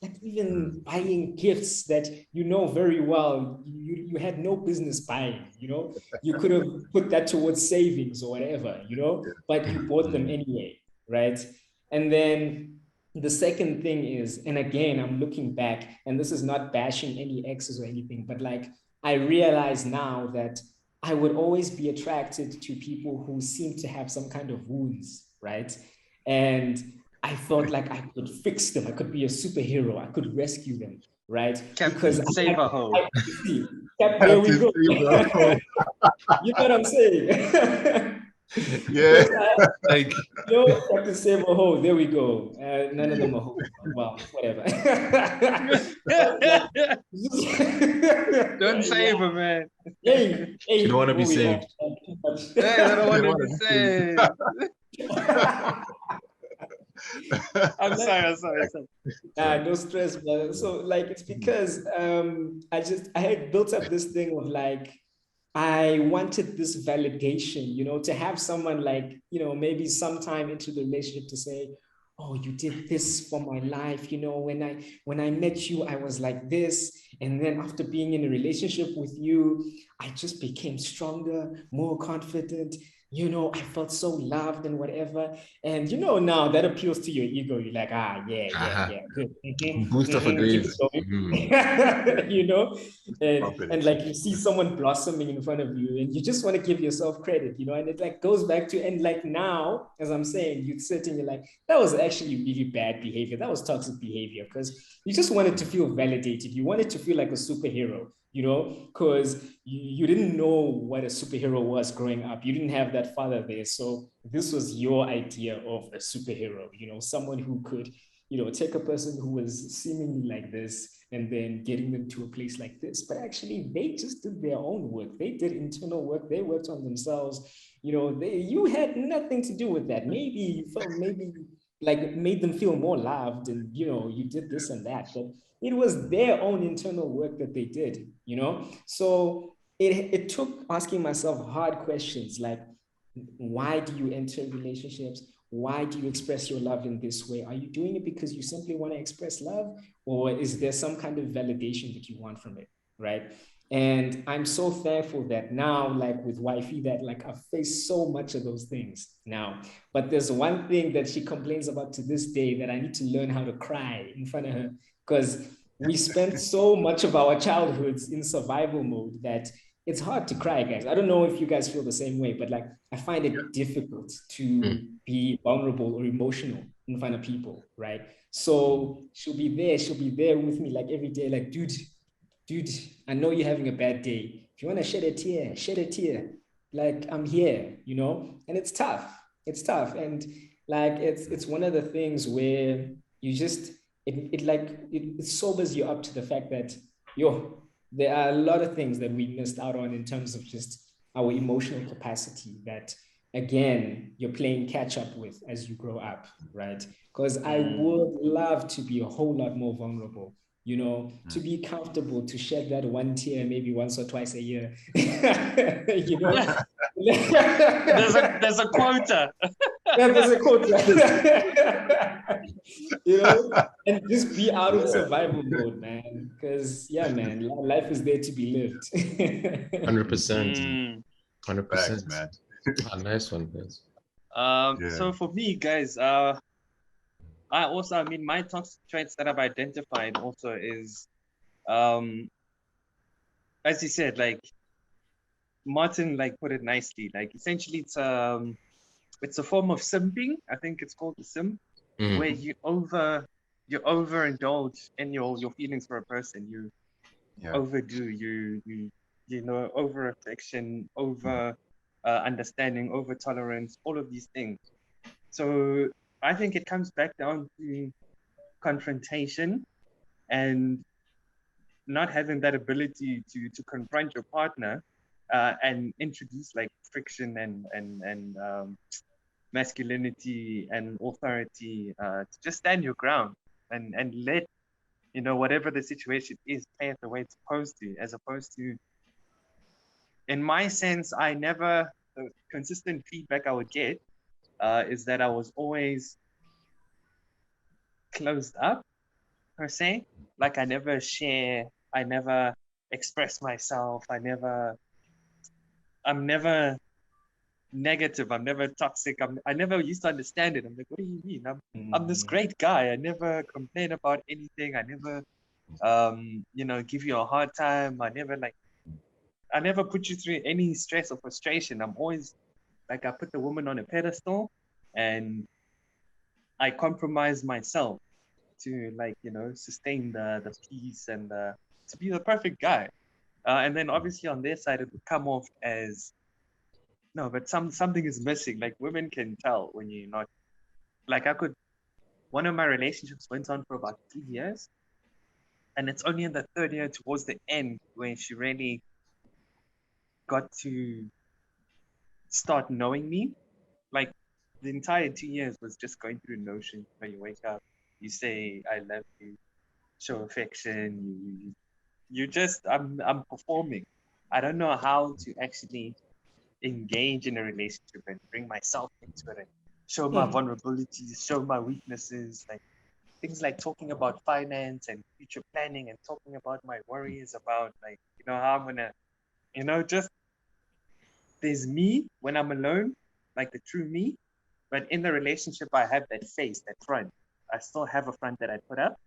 like even buying gifts that very well you had no business buying, you could have put that towards savings or whatever, but you bought them anyway, right? And then the second thing is, and again, I'm looking back, and this is not bashing any exes or anything, but like, I realize now that I would always be attracted to people who seem to have some kind of wounds, right? And I felt like I could fix them. I could be a superhero. I could rescue them, right? Captain Saberho. There we go. You know what I'm saying? Yeah. Like, Captain Saberho. There we go. None of them are hoes. Well, whatever. Don't save him, man. Hey, you don't want to be saved. Hey, I don't want to be saved. I'm sorry. No stress, brother. So like, it's because I had built up this thing of like, I wanted this validation, to have someone like, maybe sometime into the relationship to say, oh, you did this for my life. When I met you, I was like this. And then after being in a relationship with you, I just became stronger, more confident. I felt so loved and whatever. And now that appeals to your ego. You're like, Uh-huh. yeah, good. Booster for Keep days. it going. And Confidence. like you see someone blossoming in front of you and you just want to give yourself credit, and it like goes back to, and like now, as I'm saying, you sit and you're like, that was actually really bad behavior. That was toxic behavior because you just wanted to feel validated. You wanted to feel like a superhero, because you didn't know what a superhero was growing up. You didn't have that father there. So this was your idea of a superhero, someone who could, take a person who was seemingly like this and then getting them to a place like this. But actually, they just did their own work. They did internal work. They worked on themselves. You had nothing to do with that. Maybe you felt, maybe like made them feel more loved, and you did this and that. But it was their own internal work that they did. So it took asking myself hard questions like, why do you enter relationships? Why do you express your love in this way? Are you doing it because you simply want to express love? Or is there some kind of validation that you want from it? Right. And I'm so thankful that now, like with wifey, that like I've faced so much of those things now. But there's one thing that she complains about to this day, that I need to learn how to cry in front of her, because we spent so much of our childhoods in survival mode that it's hard to cry, guys. I don't know if you guys feel the same way, but like I find it difficult to be vulnerable or emotional in front of people, right? So she'll be there with me like every day, like, dude, I know you're having a bad day. If you want to shed a tear, shed a tear. Like, I'm here, and it's tough. It's tough. And like it's one of the things where you just it sobers you up to the fact that there are a lot of things that we missed out on in terms of just our emotional capacity that, again, you're playing catch up with as you grow up, right? Because I would love to be a whole lot more vulnerable, to be comfortable to shed that one tear maybe once or twice a year. you know There's a quota. Yeah, there's a quote. And just be out of survival mode, man. Because yeah, man, life is there to be lived. 100%. Mm. 100%. Facts, man. Nice one, guys. So for me, guys, I mean, my toxic traits that I've identified also is, as you said, like Martin, like put it nicely, like essentially it's a form of simping. I think it's called the simp, where you overindulge in your feelings for a person. You overdo, over affection, over understanding, over tolerance, all of these things. So I think it comes back down to confrontation and not having that ability to confront your partner and introduce like friction and masculinity and authority to just stand your ground and let whatever the situation is play it the way it's supposed to, as opposed to, in my sense, the consistent feedback I would get is that I was always closed up per se. Like I never share, I never express myself, I'm never negative, I'm never toxic, I never used to understand it. I'm like, what do you mean? I'm this great guy. I never complain about anything. I never give you a hard time. I never put you through any stress or frustration. I'm always like, I put the woman on a pedestal and I compromise myself to sustain the peace and to be the perfect guy. And then obviously on their side it would come off as no, but something is missing. Like women can tell when you're not, like one of my relationships went on for about 3 years, and it's only in the third year towards the end where she really got to start knowing me. Like the entire 2 years was just going through notions. You wake up, you say I love you, show affection, you just I'm performing. I don't know how to actually engage in a relationship and bring myself into it show my vulnerabilities, show my weaknesses, like things like talking about finance and future planning and talking about my worries about like, how I'm gonna, just there's me when I'm alone, like the true me. But in the relationship, I have that face, that front. I still have a front that I put up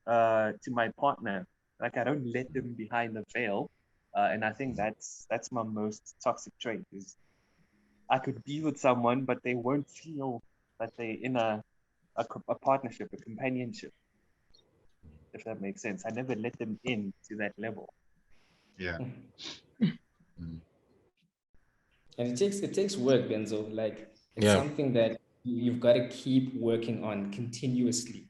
to my partner. Like I don't let them behind the veil. And I think that's my most toxic trait is I could be with someone, but they won't feel that they're in a partnership, a companionship, if that makes sense. I never let them in to that level. Yeah. And it takes work, Benzo. Like it's Yeah. something that you've got to keep working on continuously,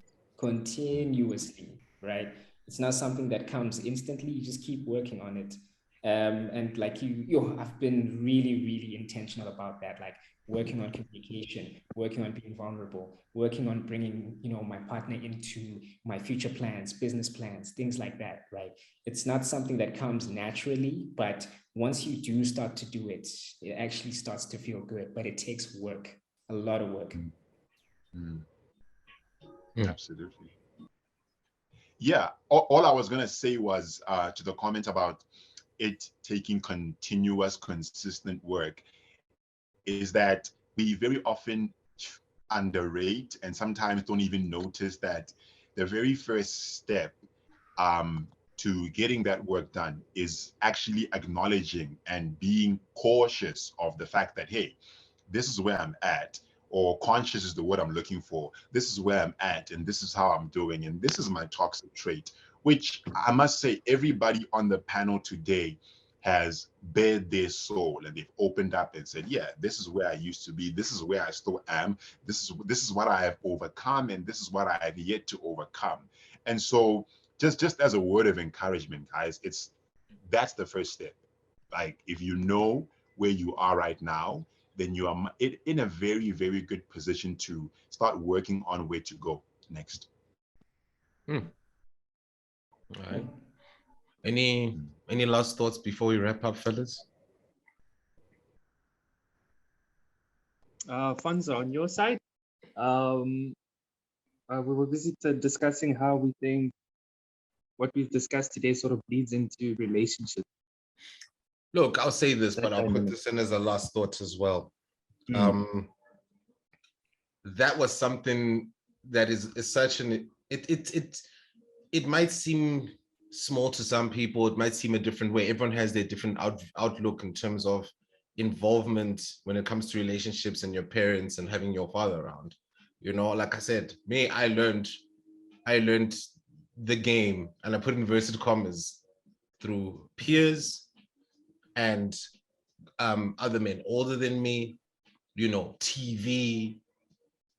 right? It's not something that comes instantly. You just keep working on it. And like I've been really, really intentional about that. Like working on communication, working on being vulnerable, working on bringing, my partner into my future plans, business plans, things like that, right? It's not something that comes naturally, but once you do start to do it, it actually starts to feel good, but it takes work, a lot of work. Absolutely. Yeah. All I was going to say was to the comment about it taking continuous, consistent work is that we very often underrate and sometimes don't even notice that the very first step to getting that work done is actually acknowledging and being cautious of the fact that, hey, this is where I'm at, or conscious is the word I'm looking for. This is where I'm at, and this is how I'm doing, and this is my toxic trait, which I must say, everybody on the panel today has bared their soul and they've opened up and said, yeah, this is where I used to be. This is where I still am. This is what I have overcome, and this is what I have yet to overcome. And so just as a word of encouragement, guys, that's the first step. Like if you know where you are right now, then you are in a very, very good position to start working on where to go next. All right. Any last thoughts before we wrap up, fellas? Funzo, on your side, we were busy discussing how we think what we've discussed today sort of leads into relationships. Look, I'll say this, but I'll put this in as a last thought as well. That was something that is such an it might seem small to some people. It might seem a different way. Everyone has their different outlook in terms of involvement when it comes to relationships and your parents and having your father around. Like I said, I learned the game, and I put inverted commas, through peers and other men older than me, TV.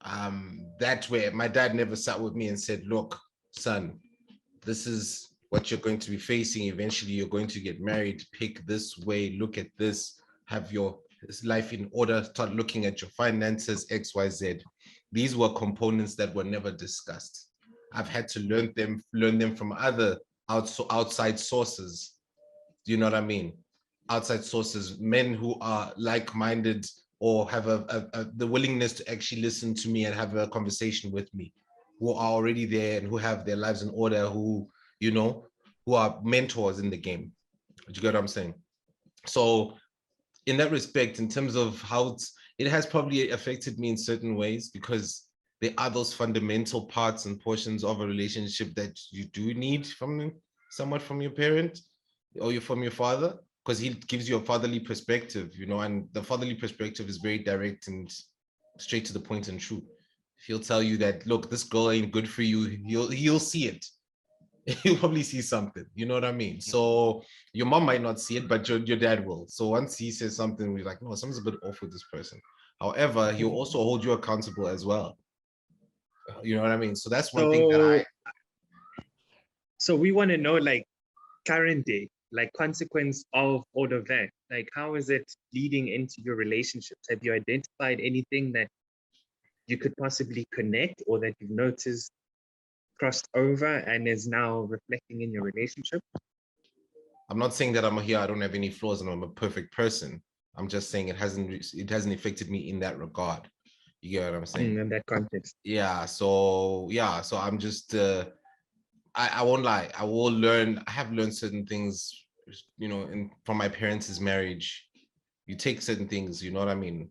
That way, my dad never sat with me and said, look, son, this is what you're going to be facing. Eventually, you're going to get married. Pick this way, look at this, have your life in order, start looking at your finances, XYZ. These were components that were never discussed. I've had to learn them from other outside sources. Do you know what I mean? Outside sources, men who are like-minded or have the willingness to actually listen to me and have a conversation with me, who are already there and who have their lives in order, who are mentors in the game. Do you get what I'm saying? So in that respect, in terms of how it has probably affected me in certain ways, because there are those fundamental parts and portions of a relationship that you do need from your parent or from your father, because he gives you a fatherly perspective, and the fatherly perspective is very direct and straight to the point and true. He'll tell you that, look, this girl ain't good for you. He'll see it. He'll probably see something, you know what I mean? So your mom might not see it, but your dad will. So once he says something, we're like, no, something's a bit off with this person. However, he'll also hold you accountable as well. You know what I mean? So that's one thing that So we want to know, like, current day, like, consequence of all of that. Like, how is it leading into your relationships? Have you identified anything that you could possibly connect or that you've noticed crossed over and is now reflecting in your relationship? I'm not saying that I don't have any flaws and I'm a perfect person. I'm just saying it hasn't affected me in that regard. You get what I'm saying? In that context. So I'm just I won't lie, I will learn. I have learned certain things, from my parents' marriage. You take certain things, you know what I mean?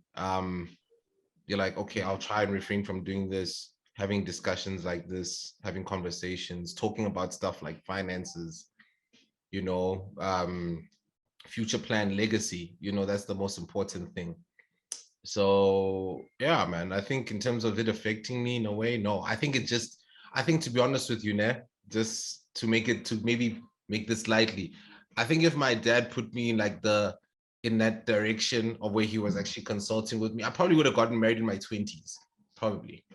You're like, okay, I'll try and refrain from doing this, having discussions like this, having conversations, talking about stuff like finances, future plan, legacy, that's the most important thing. So yeah, man, I think in terms of it affecting me in a way, no. I think, to be honest with you, Ne, just to maybe make this lightly, I think if my dad put me in that direction of where he was actually consulting with me, I probably would have gotten married in my 20s, probably.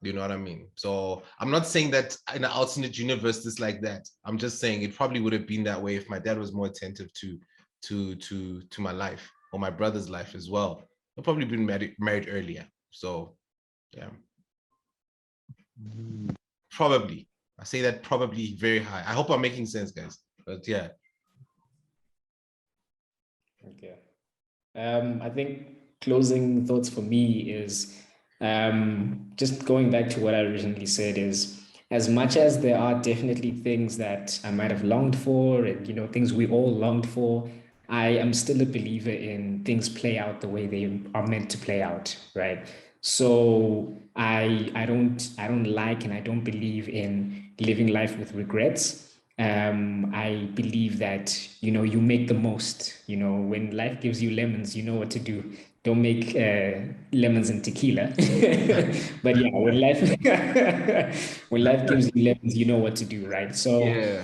You know what I mean? So I'm not saying that in an alternate universe this like that. I'm just saying it probably would have been that way if my dad was more attentive to my life, or my brother's life as well. I've probably been married earlier. So yeah. Probably. I say that probably very high. I hope I'm making sense, guys. But yeah. Okay. I think closing thoughts for me is just going back to what I originally said is, as much as there are definitely things that I might have longed for and, things we all longed for, I am still a believer in things play out the way they are meant to play out, right? So I don't like and I don't believe in living life with regrets. I believe that, you make the most, when life gives you lemons, you know what to do. Don't make lemons and tequila. But yeah, when life gives you lemons, you know what to do, right? So Yeah.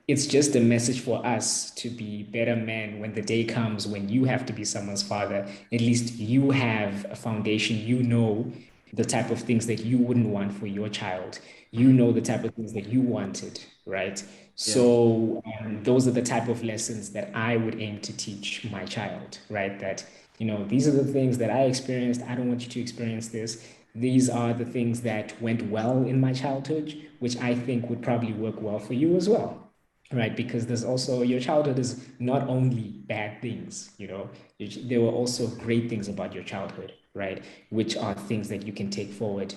it's just a message for us to be better men when the day comes when you have to be someone's father. At least you have a foundation. You know the type of things that you wouldn't want for your child. You know the type of things that you wanted, right? Yeah. So those are the type of lessons that I would aim to teach my child, right? That, these are the things that I experienced. I don't want you to experience this. These are the things that went well in my childhood, which I think would probably work well for you as well, right? Because there's also, your childhood is not only bad things, there were also great things about your childhood, right? Which are things that you can take forward.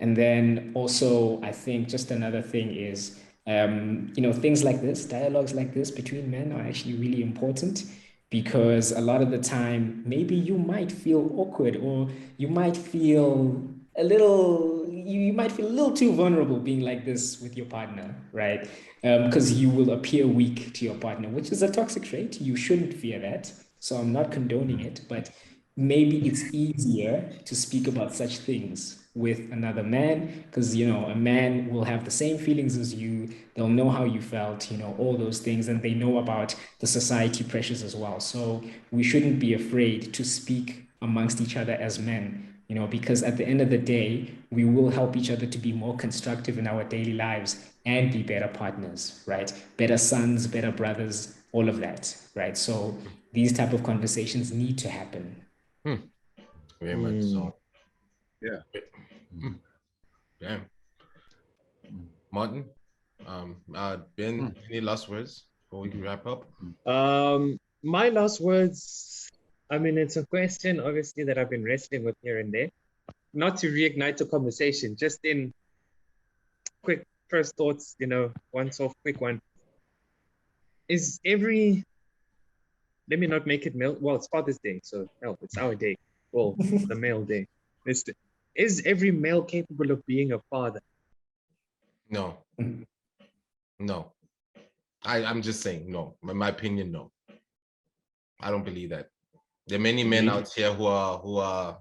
And then also, I think just another thing is, things like this, dialogues like this between men are actually really important, because a lot of the time, maybe you might feel awkward, or you might feel you might feel a little too vulnerable being like this with your partner, right? Because you will appear weak to your partner, which is a toxic trait. You shouldn't fear that. So I'm not condoning it, but maybe it's easier to speak about such things with another man, because a man will have the same feelings as you. They'll know how you felt, all those things, and they know about the society pressures as well. So we shouldn't be afraid to speak amongst each other as men, because at the end of the day, we will help each other to be more constructive in our daily lives and be better partners, right? Better sons, better brothers, all of that, right? So these type of conversations need to happen. Very much so. Yeah. Damn. Martin, Ben, any last words before we wrap up? My last words, I mean, it's a question obviously that I've been wrestling with here and there. Not to reignite the conversation, just in quick first thoughts, once off, quick one. Let me not make it male. Well, it's Father's Day, so no, it's our day. Well, the male day. Is every male capable of being a father? No. No. I'm just saying no. In my opinion, no. I don't believe that. There are many men out here who are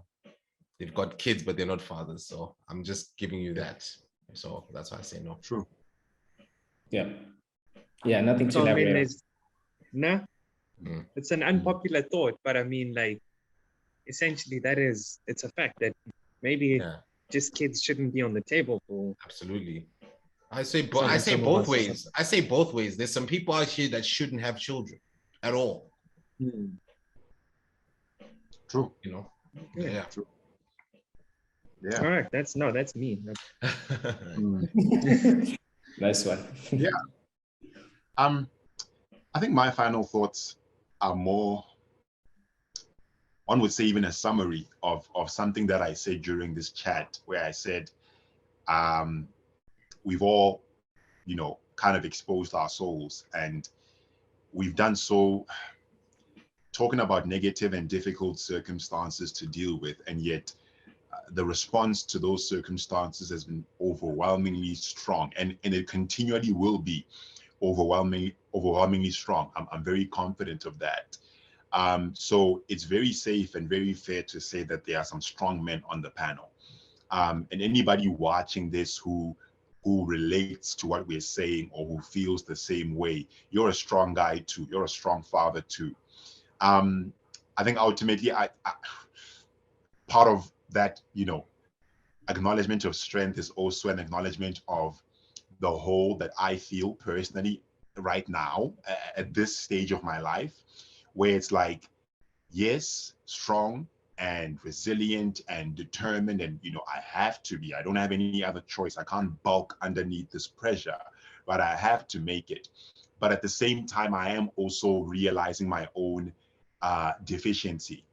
they've got kids, but they're not fathers. So I'm just giving you that. So that's why I say no. True. Yeah. Yeah, nothing to So I mean, elaborate on. It's an unpopular thought, but I mean, like, essentially it's a fact that maybe just kids shouldn't be on the table for. Absolutely. I say both ways. I say both ways. There's some people out here that shouldn't have children at all. True. Yeah. True. Yeah. All right. That's me. Nice one. Yeah. I think my final thoughts are more one would say even a summary of something that I said during this chat, where I said, we've all, kind of exposed our souls, and we've done so talking about negative and difficult circumstances to deal with, and yet the response to those circumstances has been overwhelmingly strong, and it continually will be overwhelmingly strong. I'm very confident of that. So it's very safe and very fair to say that there are some strong men on the panel. And anybody watching this who relates to what we're saying or who feels the same way, you're a strong guy too. You're a strong father too. I think ultimately, I part of that, acknowledgement of strength is also an acknowledgement of the hole that I feel personally right now at this stage of my life, where it's like, yes, strong and resilient and determined, and I have to be. I don't have any other choice. I can't bulk underneath this pressure, but I have to make it. But at the same time, I am also realizing my own deficiency.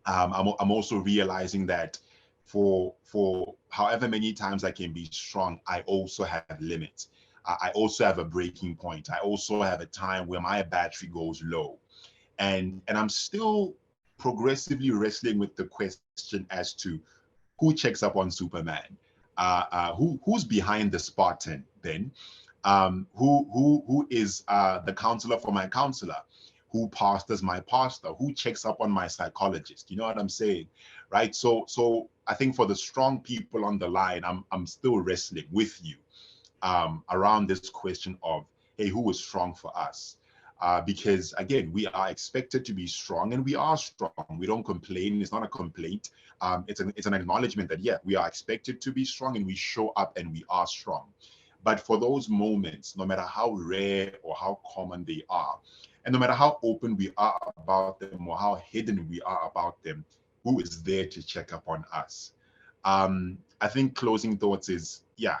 I'm also realizing that for however many times I can be strong, I also have limits. I also have a breaking point. I also have a time where my battery goes low, and I'm still progressively wrestling with the question as to who checks up on Superman, who's behind the Spartan, then, who is the counselor for my counselor, who pastors my pastor, who checks up on my psychologist. You know what I'm saying, right? So I think for the strong people on the line, I'm still wrestling with you around this question of, hey, who is strong for us? Because again, we are expected to be strong, and we are strong. We don't complain. It's not a complaint. It's an acknowledgement that, yeah, we are expected to be strong, and we show up and we are strong. But for those moments, no matter how rare or how common they are, and no matter how open we are about them or how hidden we are about them, who is there to check up on us? I think closing thoughts is, yeah,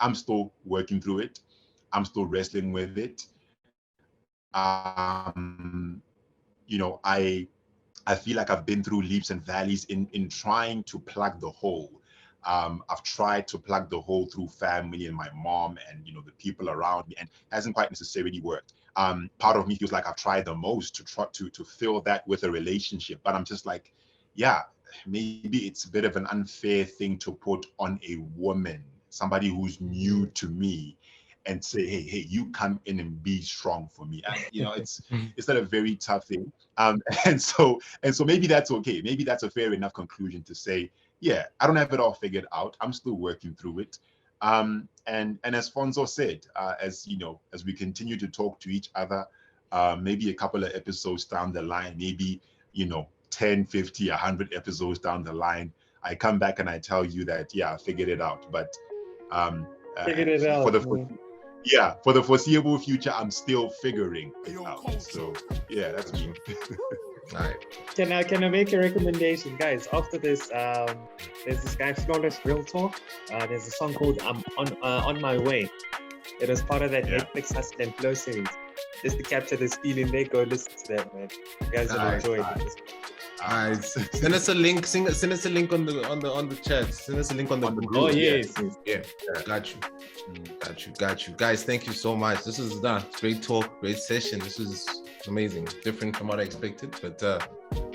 I'm still working through it. I'm still wrestling with it. I feel like I've been through leaps and valleys in trying to plug the hole. I've tried to plug the hole through family and my mom and the people around me, and hasn't quite necessarily worked. Part of me feels like I've tried the most to try to fill that with a relationship, but I'm just like, yeah, maybe it's a bit of an unfair thing to put on a woman, somebody who's new to me, and say, hey, you come in and be strong for me. And, it's not a very tough thing. And so maybe that's okay. Maybe that's a fair enough conclusion to say, yeah, I don't have it all figured out. I'm still working through it. And as Fonzo said, as we continue to talk to each other, maybe a couple of episodes down the line, maybe 10, 50, 100 episodes down the line, I come back and I tell you that, yeah, I figured it out. But Figured it out. For the foreseeable future, I'm still figuring it out. So yeah, that's me. All right. Can I make a recommendation, guys? After this, there's this guy Flawless Real Talk. There's a song called "I'm on My Way." It was part of that Netflix Hustle and Flow series. Just to capture this feeling, there, go listen to that, man. You guys will enjoy it. All right, send us a link. Send us a link on the chat. Send us a link on the group. Oh yes. Yeah. Got you. Guys, thank you so much. This is great talk, great session. This was amazing, different from what I expected, but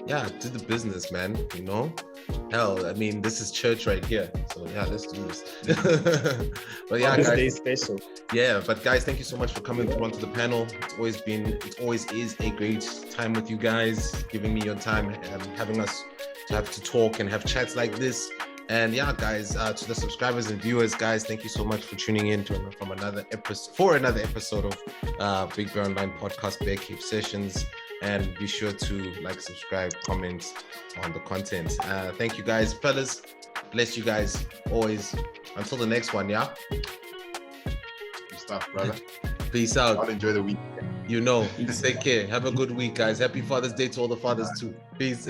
yeah, do the business, man. Hell, I mean, this is church right here. So yeah, let's do this. But yeah, this guys, day special. Yeah, but guys, thank you so much for coming through onto the panel. It always is a great time with you guys, giving me your time, having us to have to talk and have chats like this. And yeah, guys, to the subscribers and viewers, guys, thank you so much for tuning in to another episode of Big Bear Online Podcast, Bear Cave Sessions. And be sure to like, subscribe, comment on the content. Thank you, guys, fellas. Bless you guys always. Until the next one, yeah. Good stuff, brother. Peace out. I'll enjoy the week. Take care. Have a good week, guys. Happy Father's Day to all the fathers too. Peace.